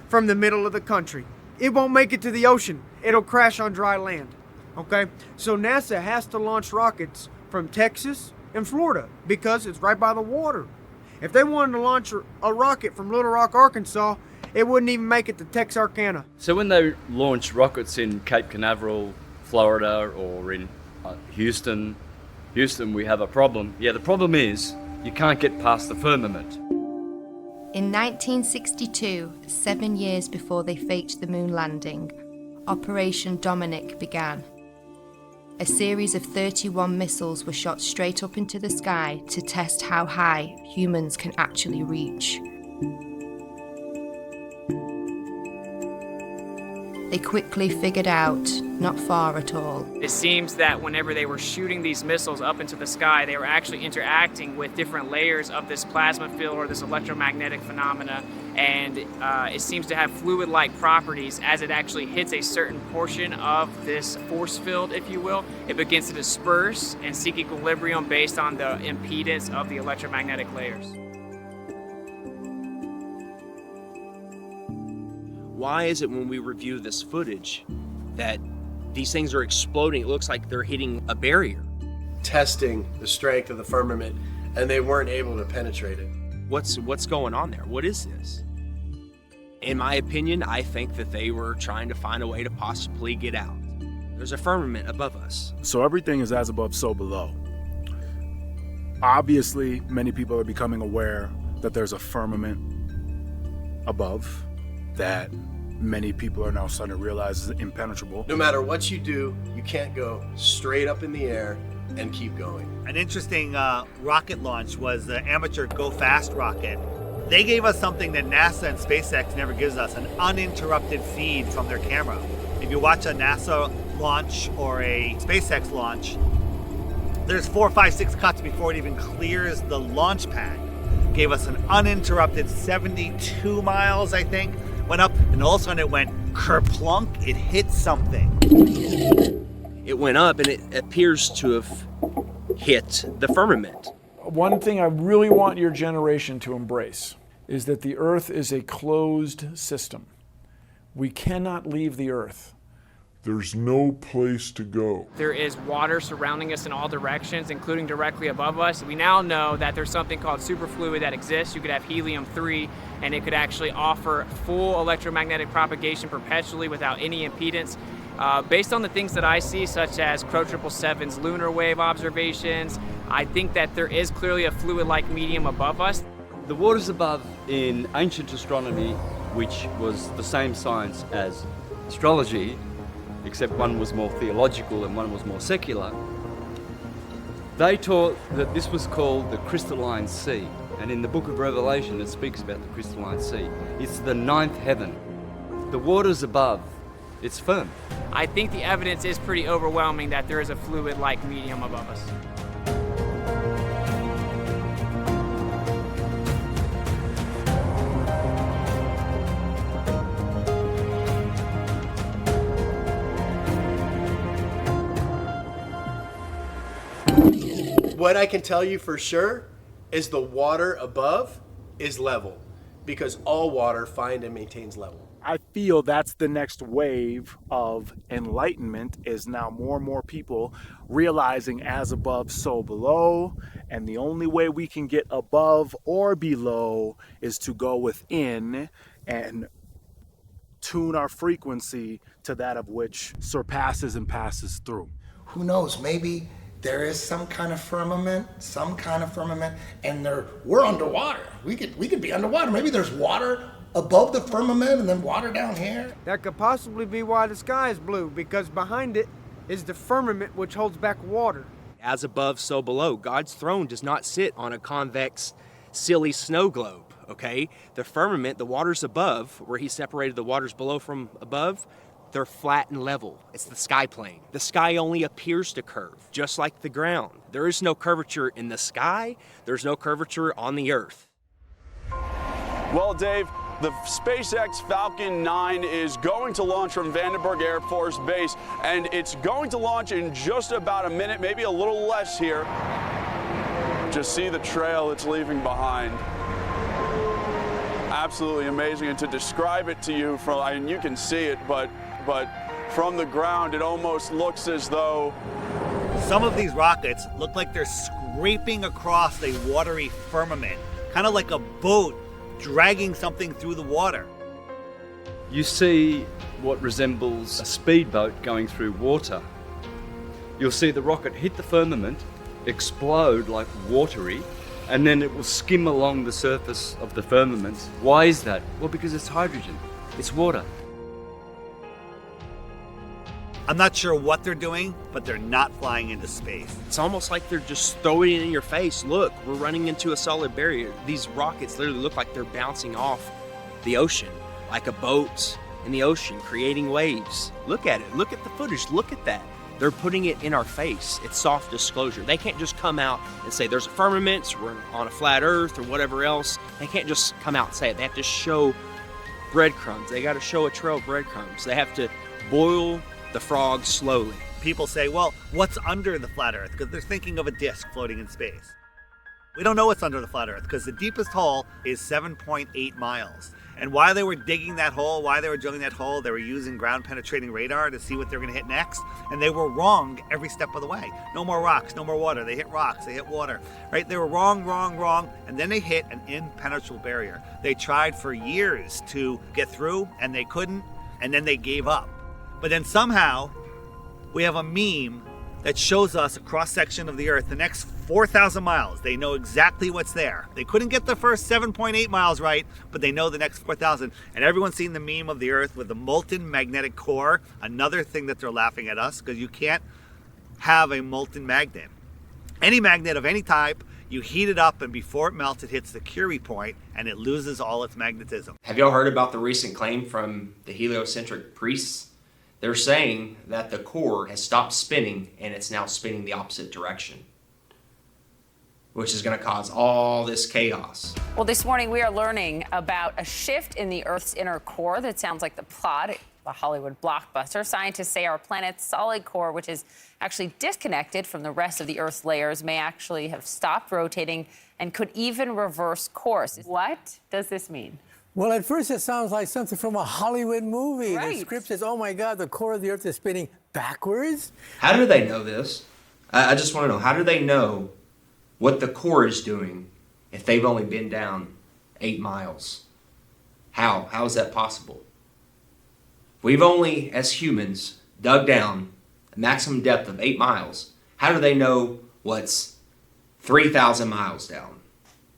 from the middle of the country. It won't make it to the ocean. It'll crash on dry land. Okay? So NASA has to launch rockets from Texas in Florida because it's right by the water. If they wanted to launch a rocket from Little Rock, Arkansas, it wouldn't even make it to Texarkana. So when they launch rockets in Cape Canaveral, Florida, or in Houston, we have a problem. Yeah, the problem is you can't get past the firmament. In 1962, 7 years before they faked the moon landing, Operation Dominic began. A series of 31 missiles were shot straight up into the sky to test how high humans can actually reach. They quickly figured out not far at all. It seems that whenever they were shooting these missiles up into the sky, they were actually interacting with different layers of this plasma field or this electromagnetic phenomena, and it seems to have fluid-like properties. As it actually hits a certain portion of this force field, if you will, it begins to disperse and seek equilibrium based on the impedance of the electromagnetic layers. Why is it when we review this footage that these things are exploding? It looks like they're hitting a barrier. Testing the strength of the firmament, and they weren't able to penetrate it. What's going on there? What is this? In my opinion, I think that they were trying to find a way to possibly get out. There's a firmament above us. So everything is as above, so below. Obviously, many people are becoming aware that there's a firmament above that many people are now starting to realize is impenetrable. No matter what you do, you can't go straight up in the air and keep going. An interesting rocket launch was the amateur Go Fast rocket. They gave us something that NASA and SpaceX never gives us, an uninterrupted feed from their camera. If you watch a NASA launch or a SpaceX launch, there's 4, 5, 6 cuts before it even clears the launch pad. Gave us an uninterrupted 72 miles, I think. Went up, and all of a sudden it went kerplunk, it hit something. It went up, and it appears to have hit the firmament. One thing I really want your generation to embrace is that the Earth is a closed system. We cannot leave the Earth. There's no place to go. There is water surrounding us in all directions, including directly above us. We now know that there's something called superfluid that exists. You could have helium-3, and it could actually offer full electromagnetic propagation perpetually without any impedance. Based on the things that I see, such as Crow 777's lunar wave observations, I think that there is clearly a fluid-like medium above us. The waters above in ancient astronomy, which was the same science as astrology, except one was more theological and one was more secular, they taught that this was called the crystalline sea. And in the book of Revelation, it speaks about the crystalline sea. It's the 9th heaven. The waters above, it's firm. I think the evidence is pretty overwhelming that there is a fluid-like medium above us. What I can tell you for sure is the water above is level, because all water finds and maintains level. I feel that's the next wave of enlightenment, is now more and more people realizing as above, so below. And the only way we can get above or below is to go within and tune our frequency to that of which surpasses and passes through. Who knows, maybe there is some kind of firmament, and we're underwater. We could be underwater. Maybe there's water above the firmament and then water down here. That could possibly be why the sky is blue, because behind it is the firmament, which holds back water. As above, so below. God's throne does not sit on a convex, silly snow globe, okay? The firmament, the waters above, where he separated the waters below from above, they're flat and level. It's the sky plane. The sky only appears to curve, just like the ground. There is no curvature in the sky. There's no curvature on the earth. Well, Dave, the SpaceX Falcon 9 is going to launch from Vandenberg Air Force Base, and it's going to launch in just about a minute, maybe a little less here. Just see the trail it's leaving behind. Absolutely amazing, and to describe it to you, and you can see it, but from the ground, it almost looks as though Some of these rockets look like they're scraping across a watery firmament, kind of like a boat dragging something through the water. You see what resembles a speedboat going through water. You'll see the rocket hit the firmament, explode like watery, and then it will skim along the surface of the firmament. Why is that? Well, because it's hydrogen. It's water. I'm not sure what they're doing, but they're not flying into space. It's almost like they're just throwing it in your face. Look, we're running into a solid barrier. These rockets literally look like they're bouncing off the ocean, like a boat in the ocean, creating waves. Look at it. Look at the footage. Look at that. They're putting it in our face. It's soft disclosure. They can't just come out and say there's a firmament, we're on a flat earth or whatever else. They can't just come out and say it. They have to show breadcrumbs. They got to show a trail of breadcrumbs. They have to boil the frog slowly. People say, well, what's under the flat earth? Because they're thinking of a disk floating in space. We don't know what's under the flat earth because the deepest hole is 7.8 miles. And while they were digging that hole, while they were drilling that hole, they were using ground penetrating radar to see what they're going to hit next. And they were wrong every step of the way. No more rocks, no more water. They hit rocks, they hit water, right? They were wrong. And then they hit an impenetrable barrier. They tried for years to get through and they couldn't. And then they gave up. But then somehow we have a meme that shows us a cross-section of the Earth, the next 4,000 miles. They know exactly what's there. They couldn't get the first 7.8 miles right, but they know the next 4,000. And everyone's seen the meme of the Earth with the molten magnetic core. Another thing that they're laughing at us, because you can't have a molten magnet. Any magnet of any type, you heat it up, and before it melts, it hits the Curie point, and it loses all its magnetism. Have y'all heard about the recent claim from the heliocentric priests? They're saying that the core has stopped spinning and it's now spinning the opposite direction, which is going to cause all this chaos. Well, this morning we are learning about a shift in the Earth's inner core that sounds like the plot of a Hollywood blockbuster. Scientists say our planet's solid core, which is actually disconnected from the rest of the Earth's layers, may actually have stopped rotating and could even reverse course. What does this mean? Well, at first it sounds like something from a Hollywood movie. Right. The script says, oh my God, the core of the Earth is spinning backwards. How do they know this? I just want to know, how do they know what the core is doing if they've only been down 8 miles? How is that possible? We've only, as humans, dug down a maximum depth of 8 miles. How do they know what's 3,000 miles down?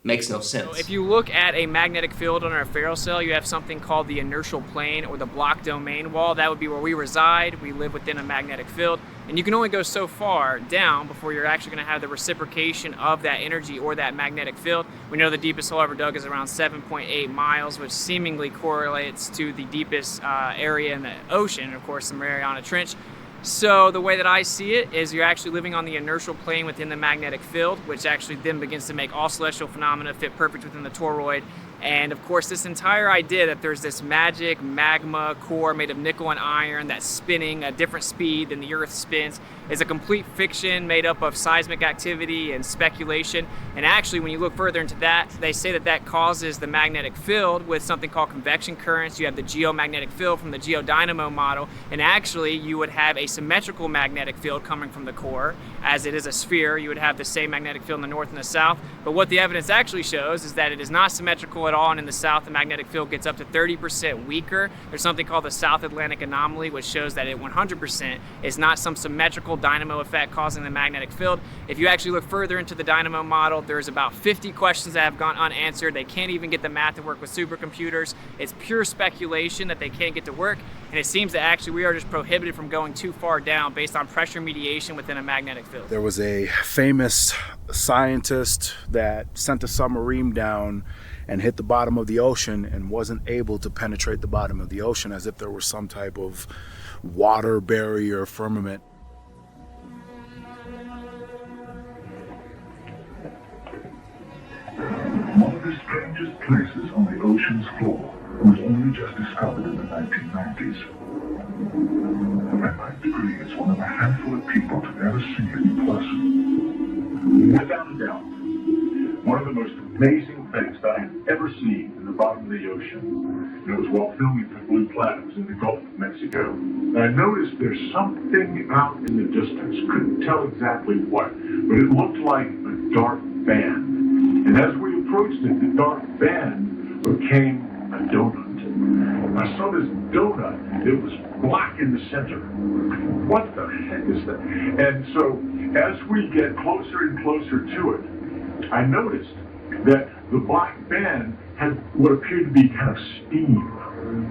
Makes no sense. So if you look at a magnetic field on our ferrocell, you have something called the inertial plane or the block domain wall. That would be where we reside. We live within a magnetic field. And you can only go so far down before you're actually going to have the reciprocation of that energy or that magnetic field. We know the deepest hole ever dug is around 7.8 miles, which seemingly correlates to the deepest area in the ocean, of course, the Mariana Trench. So the way that I see it is you're actually living on the inertial plane within the magnetic field, which actually then begins to make all celestial phenomena fit perfect within the toroid. And of course, this entire idea that there's this magic magma core made of nickel and iron that's spinning at a different speed than the Earth spins is a complete fiction made up of seismic activity and speculation. And actually, when you look further into that, they say that that causes the magnetic field with something called convection currents. You have the geomagnetic field from the geodynamo model, and actually you would have a symmetrical magnetic field coming from the core. As it is a sphere, you would have the same magnetic field in the north and the south. But what the evidence actually shows is that it is not symmetrical at all, and in the south the magnetic field gets up to 30% weaker. There's something called the South Atlantic anomaly, which shows that it 100% is not some symmetrical dynamo effect causing the magnetic field. If you actually look further into the dynamo model, there's about 50 questions that have gone unanswered. They can't even get the math to work with supercomputers. It's pure speculation that they can't get to work, and it seems that actually we are just prohibited from going too far down based on pressure mediation within a magnetic field. There was a famous scientist that sent a submarine down and hit the bottom of the ocean and wasn't able to penetrate the bottom of the ocean, as if there was some type of water barrier firmament. One of the strangest places on the ocean's floor was only just discovered in the 1990s. The Brevard degree is one of a handful of people to ever see it in person. Without a doubt, one of the most amazing things that I have ever seen in the bottom of the ocean. And it was while filming for Blue plateaus in the Gulf of Mexico. And I noticed there's something out in the distance. Couldn't tell exactly what, but it looked like a dark band. And as we approached it, the dark band became a donut. I saw this donut. It was black in the center. What the heck is that? And so as we get closer and closer to it, I noticed that the black band had what appeared to be kind of steam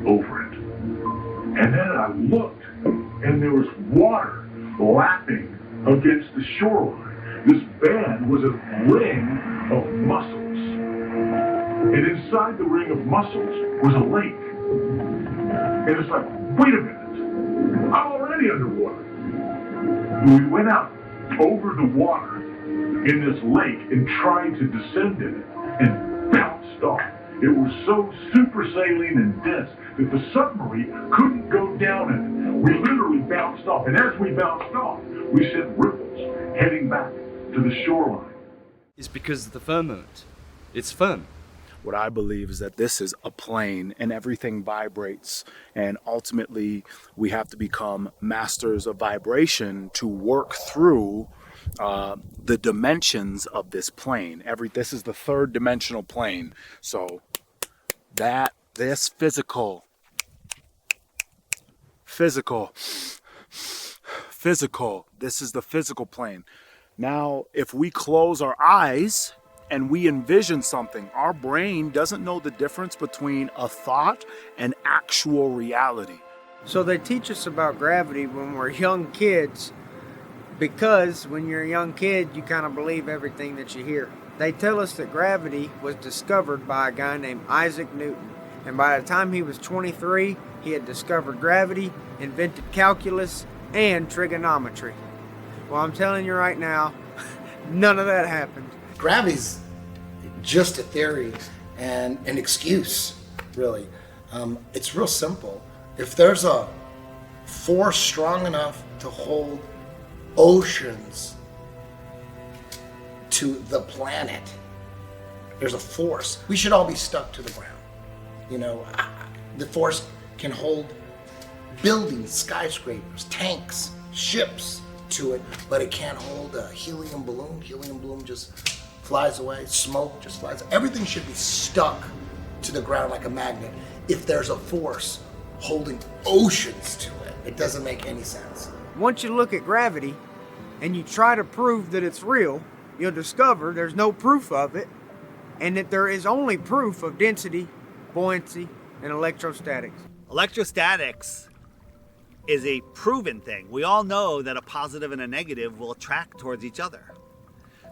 over it. And then I looked, and there was water lapping against the shoreline. This band was a ring of mussels. And inside the ring of mussels was a lake. And it's like, wait a minute, I'm already underwater. We went out over the water in this lake and tried to descend in it and bounced off. It was so super saline and dense that the submarine couldn't go down in it. We literally bounced off, and as we bounced off, we sent ripples heading back to the shoreline. It's because of the firmament. It's firm. What I believe is that this is a plane and everything vibrates, and ultimately we have to become masters of vibration to work through the dimensions of this plane. This is the third dimensional plane. So this physical, this is the physical plane. Now, if we close our eyes and we envision something, our brain doesn't know the difference between a thought and actual reality. So they teach us about gravity when we're young kids, because when you're a young kid, you kind of believe everything that you hear. They tell us that gravity was discovered by a guy named Isaac Newton. And by the time he was 23, he had discovered gravity, invented calculus, and trigonometry. Well, I'm telling you right now, none of that happened. Gravity's just a theory and an excuse, really. It's real simple. If there's a force strong enough to hold oceans to the planet, there's a force. We should all be stuck to the ground. You know, the force can hold buildings, skyscrapers, tanks, ships to it, but it can't hold a helium balloon. Helium balloon just flies away. Smoke just flies. Everything should be stuck to the ground like a magnet. If there's a force holding oceans to it, it doesn't make any sense. Once you look at gravity and you try to prove that it's real, you'll discover there's no proof of it, and that there is only proof of density, buoyancy, and electrostatics. Electrostatics is a proven thing. We all know that a positive and a negative will attract towards each other.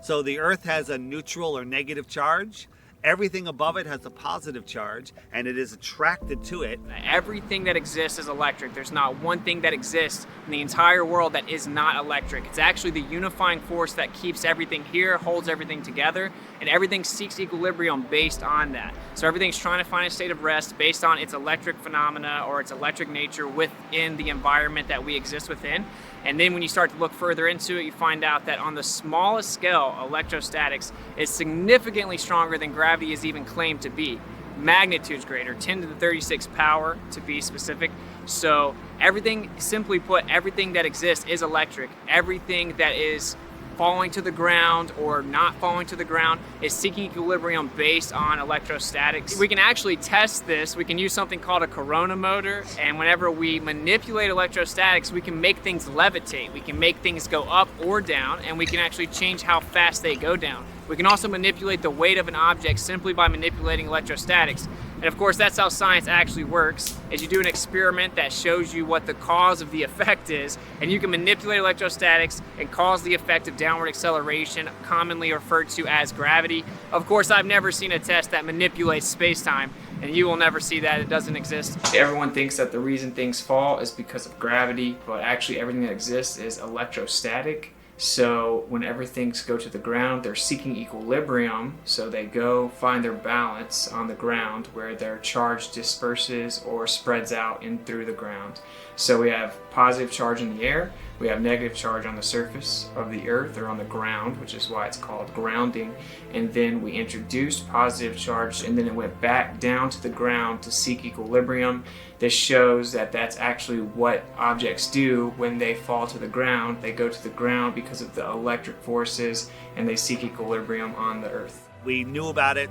So the Earth has a neutral or negative charge. Everything above it has a positive charge, and it is attracted to it. Everything that exists is electric. There's not one thing that exists in the entire world that is not electric. It's actually the unifying force that keeps everything here, holds everything together, and everything seeks equilibrium based on that. So everything's trying to find a state of rest based on its electric phenomena or its electric nature within the environment that we exist within. And then when you start to look further into it, you find out that on the smallest scale, electrostatics is significantly stronger than gravity is even claimed to be. Magnitudes greater, 10 to the 36 power to be specific. So everything, simply put, everything that exists is electric. Everything that is falling to the ground or not falling to the ground is seeking equilibrium based on electrostatics. We can actually test this. We can use something called a corona motor, and whenever we manipulate electrostatics, we can make things levitate. We can make things go up or down, and we can actually change how fast they go down. We can also manipulate the weight of an object simply by manipulating electrostatics. And of course, that's how science actually works, is you do an experiment that shows you what the cause of the effect is, and you can manipulate electrostatics and cause the effect of downward acceleration, commonly referred to as gravity. Of course, I've never seen a test that manipulates space-time, and you will never see that. It doesn't exist. Everyone thinks that the reason things fall is because of gravity, but actually everything that exists is electrostatic. So whenever things go to the ground, they're seeking equilibrium, so they go find their balance on the ground where their charge disperses or spreads out in through the ground. So we have positive charge in the air, We have negative charge on the surface of the Earth or on the ground, which is why it's called grounding. And then we introduced positive charge, and then it went back down to the ground to seek equilibrium. This shows that that's actually what objects do when they fall to the ground. They go to the ground because of the electric forces, and they seek equilibrium on the Earth. We knew about it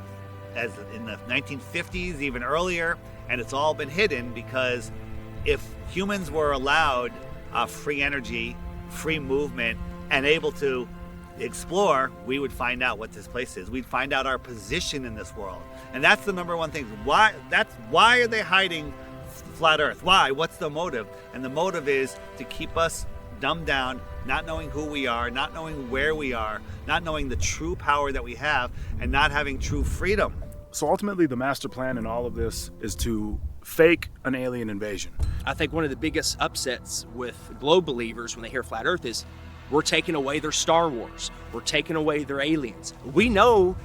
as in the 1950s, even earlier, and it's all been hidden because if humans were allowed free energy, free movement, and able to explore, we would find out what this place is. We'd find out our position in this world. And that's the number one thing. Why are they hiding flat Earth? Why? What's the motive? And the motive is to keep us dumbed down, not knowing who we are, not knowing where we are, not knowing the true power that we have, and not having true freedom. So ultimately, the master plan in all of this is to fake an alien invasion. I think one of the biggest upsets with globe believers when they hear flat Earth is we're taking away their Star Wars. We're taking away their aliens. We know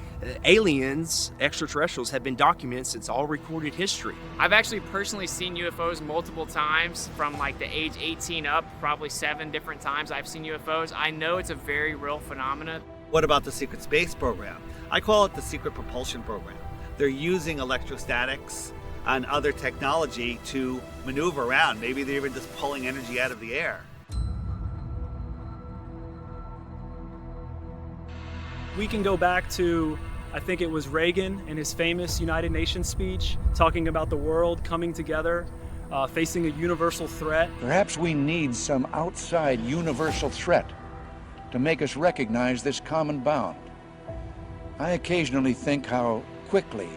aliens, extraterrestrials, have been documented since all recorded history. I've actually personally seen UFOs multiple times from like the age 18 up, probably 7 different times I've seen UFOs. I know it's a very real phenomenon. What about the secret space program? I call it the secret propulsion program. They're using electrostatics and other technology to maneuver around. Maybe they're even just pulling energy out of the air. We can go back to, I think it was Reagan in his famous United Nations speech, talking about the world coming together, facing a universal threat. Perhaps we need some outside universal threat to make us recognize this common bound. I occasionally think how quickly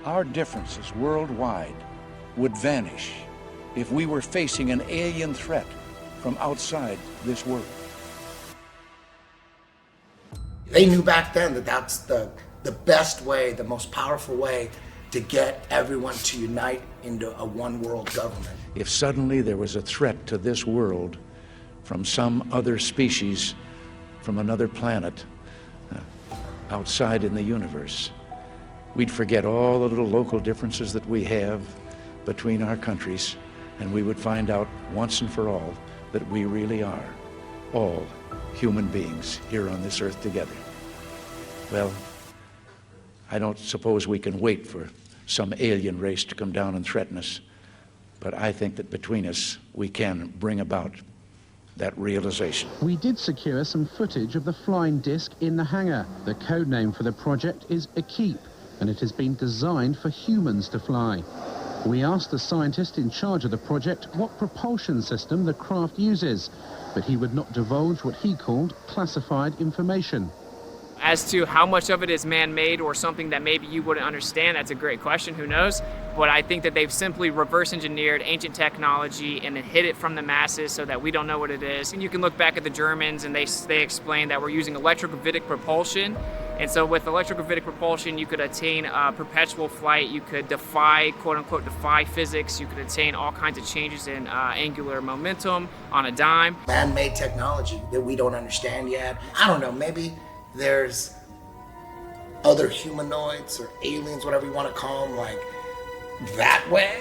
our differences worldwide would vanish if we were facing an alien threat from outside this world. They knew back then that that's the best way, the most powerful way to get everyone to unite into a one world government. If suddenly there was a threat to this world from some other species, from another planet, outside in the universe, we'd forget all the little local differences that we have between our countries, and we would find out once and for all that we really are all human beings here on this earth together. Well, I don't suppose we can wait for some alien race to come down and threaten us, but I think that between us we can bring about that realization. We did secure some footage of the flying disc in the hangar. The code name for the project is Equipe, and it has been designed for humans to fly. We asked the scientist in charge of the project what propulsion system the craft uses, but he would not divulge what he called classified information. As to how much of it is man-made or something that maybe you wouldn't understand, that's a great question, who knows? But I think that they've simply reverse engineered ancient technology and then hid it from the masses so that we don't know what it is. And you can look back at the Germans and they explain that we're using electrogravitic propulsion. And so with electrogravitic propulsion, you could attain perpetual flight, you could defy, quote unquote, defy physics, you could attain all kinds of changes in angular momentum on a dime. Man-made technology that we don't understand yet. I don't know, maybe there's other humanoids or aliens, whatever you want to call them, like that way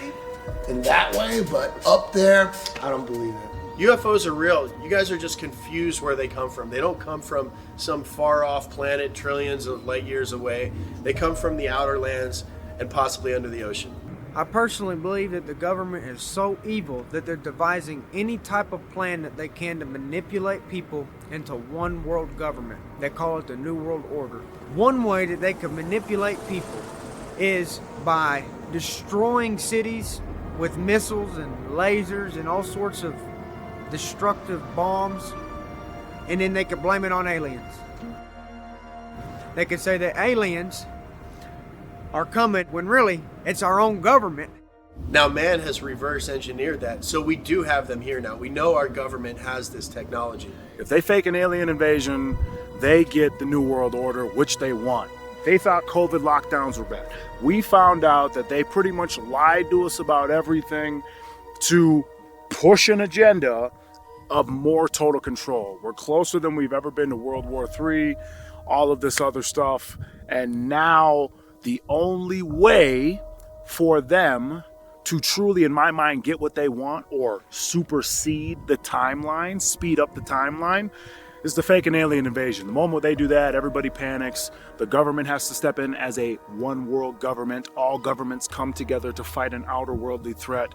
and that way, but up there, I don't believe it. UFOs are real. You guys are just confused where they come from. They don't come from some far off planet trillions of light years away. They come from the outer lands and possibly under the ocean. I personally believe that the government is so evil that they're devising any type of plan that they can to manipulate people into one world government. They call it the New World Order. One way that they can manipulate people is by destroying cities with missiles and lasers and all sorts of destructive bombs, and then they can blame it on aliens. They can say that aliens are coming when really it's our own government. Now man has reverse engineered that, so we do have them here now. We know our government has this technology. If they fake an alien invasion, they get the New World Order, which they want. They thought COVID lockdowns were bad. We found out that they pretty much lied to us about everything to push an agenda of more total control. We're closer than we've ever been to World War III, all of this other stuff, and now the only way for them to truly, in my mind, get what they want or supersede the timeline, speed up the timeline, is to fake an alien invasion. The moment they do that, everybody panics. The government has to step in as a one world government. All governments come together to fight an outer worldly threat.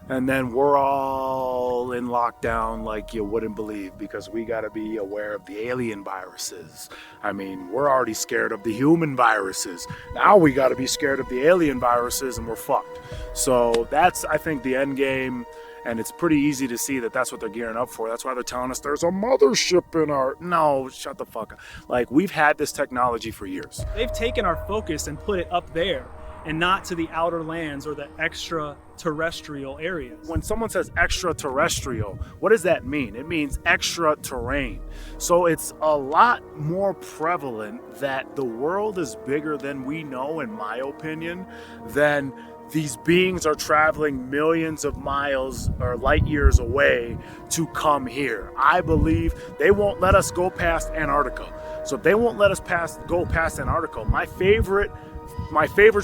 And then we're all in lockdown like you wouldn't believe, because we got to be aware of the alien viruses. I mean, we're already scared of the human viruses. Now we got to be scared of the alien viruses, and we're fucked. So that's, I think, the end game. And it's pretty easy to see that that's what they're gearing up for. That's why they're telling us there's a mothership in our... No, shut the fuck up. Like, we've had this technology for years. They've taken our focus and put it up there and not to the outer lands or the extraterrestrial areas. When someone says extraterrestrial, what does that mean? It means extra terrain. So it's a lot more prevalent that the world is bigger than we know, in my opinion, than these beings are traveling millions of miles or light years away to come here. I believe they won't let us go past Antarctica. So if they won't let us go past Antarctica, my favorite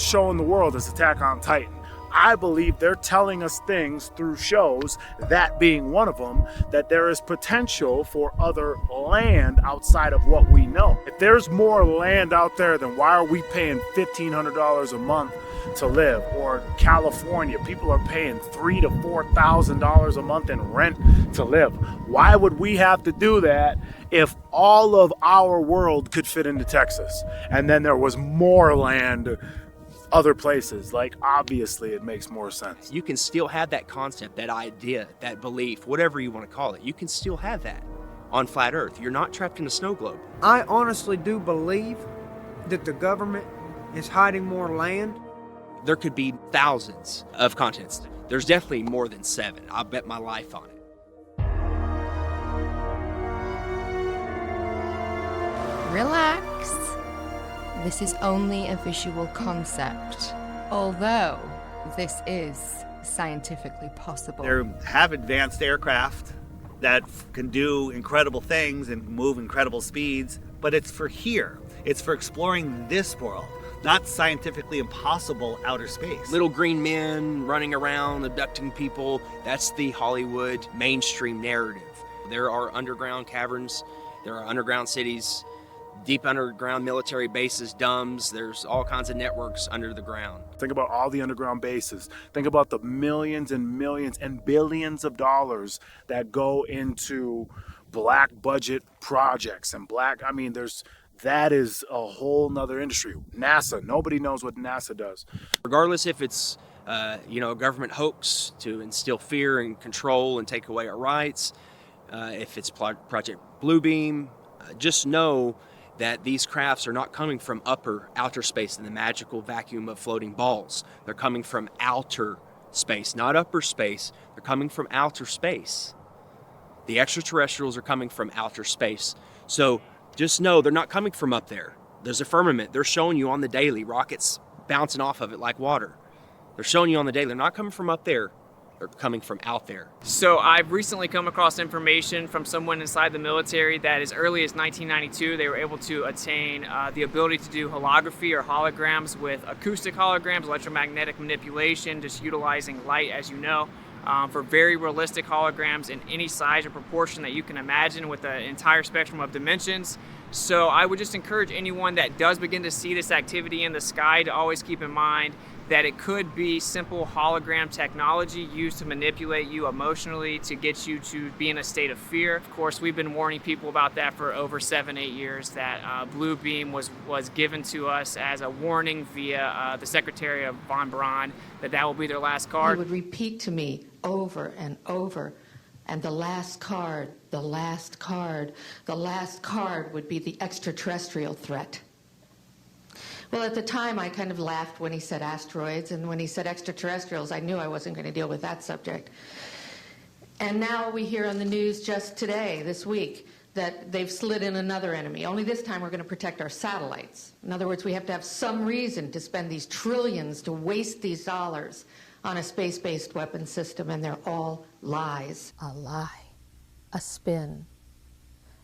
show in the world is Attack on Titan. I believe they're telling us things through shows, that being one of them, that there is potential for other land outside of what we know. If there's more land out there, then why are we paying $1,500 a month to live? Or California, people are paying $3,000 to $4,000 a month in rent to live. Why would we have to do that if all of our world could fit into Texas and then there was more land other places? Like, obviously it makes more sense. You can still have that concept, that idea, that belief, whatever you want to call it. You can still have that on flat Earth. You're not trapped in a snow globe. I honestly do believe that the government is hiding more land. There could be thousands of continents. There's definitely more than 7. I'll bet my life on it. Relax. This is only a visual concept, although this is scientifically possible. They have advanced aircraft that can do incredible things and move incredible speeds, but it's for here. It's for exploring this world, not scientifically impossible outer space. Little green men running around, abducting people. That's the Hollywood mainstream narrative. There are underground caverns. There are underground cities. Deep underground military bases, DUMBs, there's all kinds of networks under the ground. Think about all the underground bases. Think about the millions and millions and billions of dollars that go into black budget projects and that is a whole nother industry. NASA, nobody knows what NASA does. Regardless if it's a government hoax to instill fear and control and take away our rights, if it's Project Bluebeam, just know that these crafts are not coming from outer space in the magical vacuum of floating balls. They're coming from outer space, not upper space. They're coming from outer space. The extraterrestrials are coming from outer space. So just know they're not coming from up there. There's a firmament. They're showing you on the daily, rockets bouncing off of it like water. They're showing you on the daily. They're not coming from up there. They're coming from out there. So I've recently come across information from someone inside the military that as early as 1992, they were able to attain the ability to do holography or holograms with acoustic holograms, electromagnetic manipulation, just utilizing light, as you know, for very realistic holograms in any size or proportion that you can imagine with the entire spectrum of dimensions. So I would just encourage anyone that does begin to see this activity in the sky to always keep in mind that it could be simple hologram technology used to manipulate you emotionally to get you to be in a state of fear. Of course, we've been warning people about that for over 7-8 years, that Blue Beam was given to us as a warning via the Secretary of Von Braun, that will be their last card. He would repeat to me over and over, and the last card, the last card, the last card would be the extraterrestrial threat. Well, at the time, I kind of laughed when he said asteroids, and when he said extraterrestrials, I knew I wasn't going to deal with that subject. And now we hear on the news just today, this week, that they've slid in another enemy. Only this time we're going to protect our satellites. In other words, we have to have some reason to spend these trillions, to waste these dollars on a space-based weapon system, and they're all lies. A lie. A spin.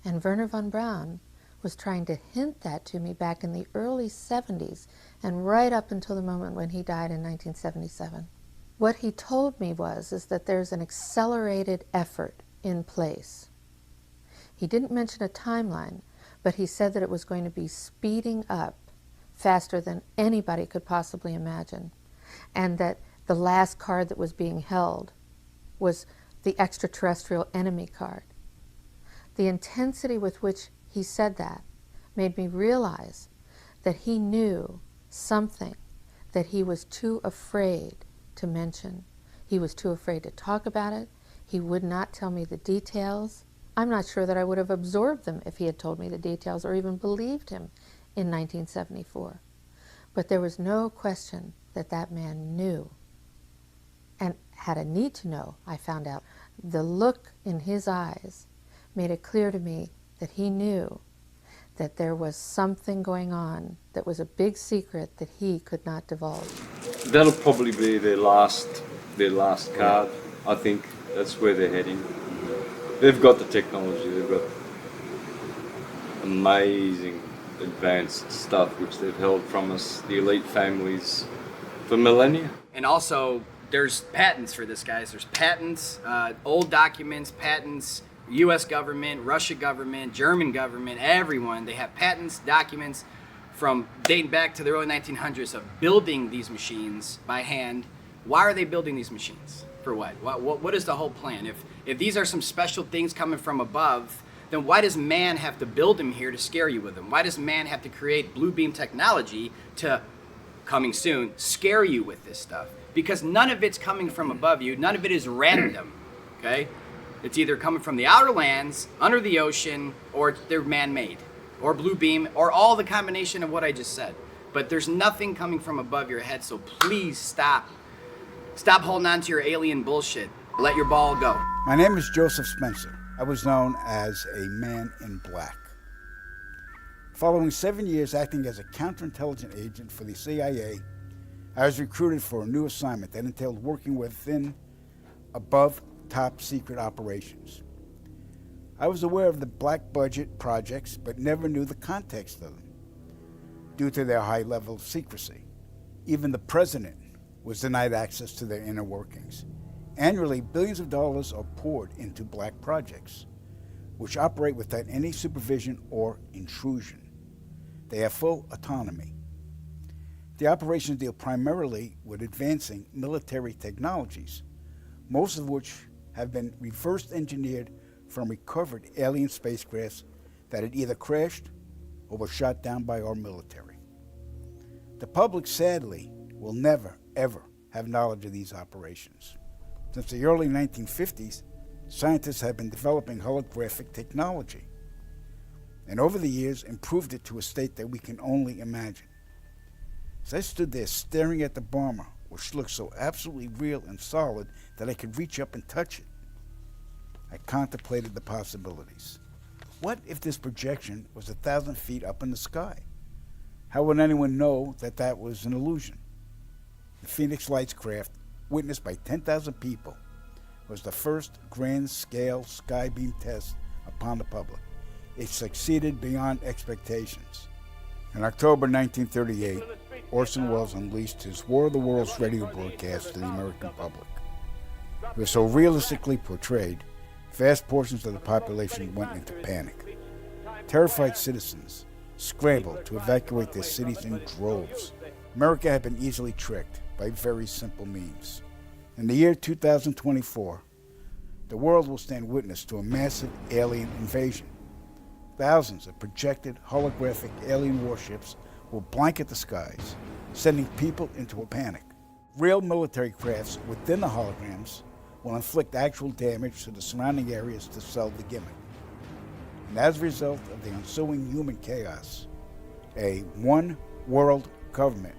And Wernher von Braun was trying to hint that to me back in the early 70s and right up until the moment when he died in 1977. What he told me is that there's an accelerated effort in place. He didn't mention a timeline, but he said that it was going to be speeding up faster than anybody could possibly imagine, and that the last card that was being held was the extraterrestrial enemy card. The intensity with which he said that made me realize that he knew something that he was too afraid to mention. He was too afraid to talk about it. He would not tell me the details. I'm not sure that I would have absorbed them if he had told me the details or even believed him in 1974. But there was no question that that man knew and had a need to know, I found out. The look in his eyes made it clear to me that he knew that there was something going on that was a big secret that he could not divulge. That'll probably be their last card. I think that's where they're heading. They've got the technology, they've got amazing advanced stuff which they've held from us, the elite families, for millennia. And also, there's patents for this, guys. There's patents, old documents, patents, U.S. government, Russia government, German government, everyone. They have patents, documents from dating back to the early 1900s of building these machines by hand. Why are they building these machines? For what? What is the whole plan? If these are some special things coming from above, then why does man have to build them here to scare you with them? Why does man have to create blue beam technology to, coming soon, scare you with this stuff? Because none of it's coming from above you. None of it is random, okay? It's either coming from the outer lands, under the ocean, or they're man-made, or blue beam, or all the combination of what I just said. But there's nothing coming from above your head, so please stop. Stop holding on to your alien bullshit. Let your ball go. My name is Joseph Spencer. I was known as a man in black. Following 7 years acting as a counterintelligence agent for the CIA, I was recruited for a new assignment that entailed working within above top secret operations. I was aware of the black budget projects, but never knew the context of them due to their high level of secrecy. Even the president was denied access to their inner workings. Annually, billions of dollars are poured into black projects, which operate without any supervision or intrusion. They have full autonomy. The operations deal primarily with advancing military technologies, most of which have been reverse engineered from recovered alien spacecrafts that had either crashed or were shot down by our military. The public, sadly, will never, ever have knowledge of these operations. Since the early 1950s, scientists have been developing holographic technology, and over the years improved it to a state that we can only imagine. As I stood there staring at the bomber, which looked so absolutely real and solid that I could reach up and touch it, I contemplated the possibilities. What if this projection was 1,000 feet up in the sky? How would anyone know that that was an illusion? The Phoenix Lights craft, witnessed by 10,000 people, was the first grand-scale skybeam test upon the public. It succeeded beyond expectations. In October 1938, Orson Welles unleashed his War of the Worlds radio broadcast to the American public. It was so realistically portrayed, vast portions of the population went into panic. Terrified citizens scrambled to evacuate their cities in droves. America had been easily tricked by very simple means. In the year 2024, the world will stand witness to a massive alien invasion. Thousands of projected holographic alien warships will blanket the skies, sending people into a panic. Real military crafts within the holograms will inflict actual damage to the surrounding areas to sell the gimmick. And as a result of the ensuing human chaos, a one-world government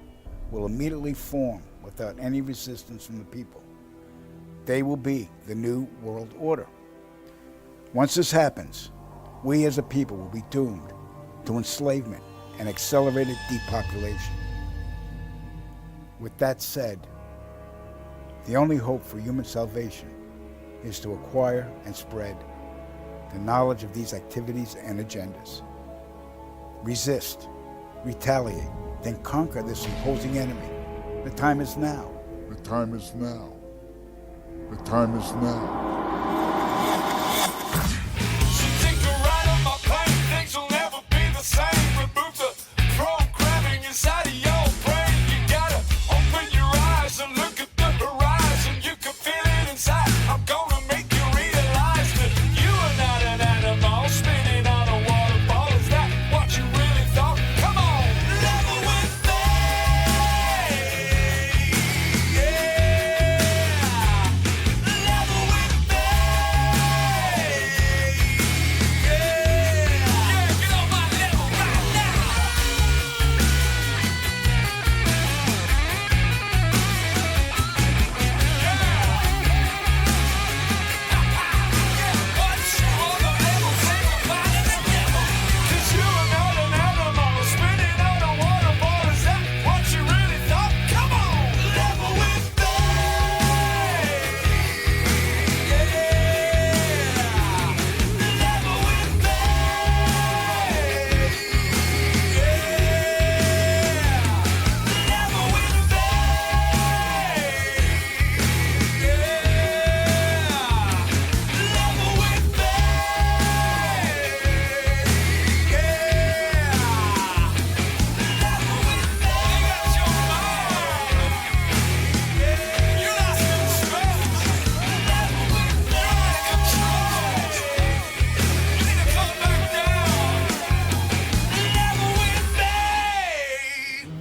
will immediately form without any resistance from the people. They will be the new world order. Once this happens, we as a people will be doomed to enslavement and accelerated depopulation. With that said, the only hope for human salvation is to acquire and spread the knowledge of these activities and agendas. Resist, retaliate, then conquer this imposing enemy. The time is now. The time is now. The time is now.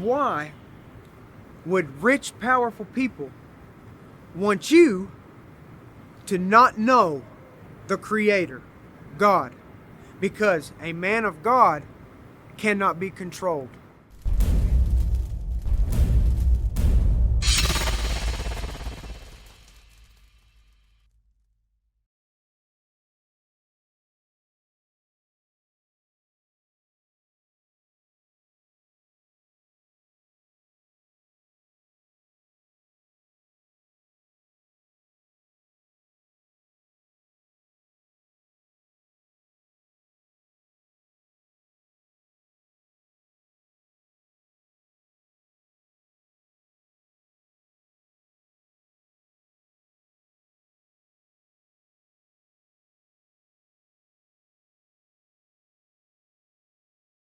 Why would rich, powerful people want you to not know the Creator, God? Because a man of God cannot be controlled.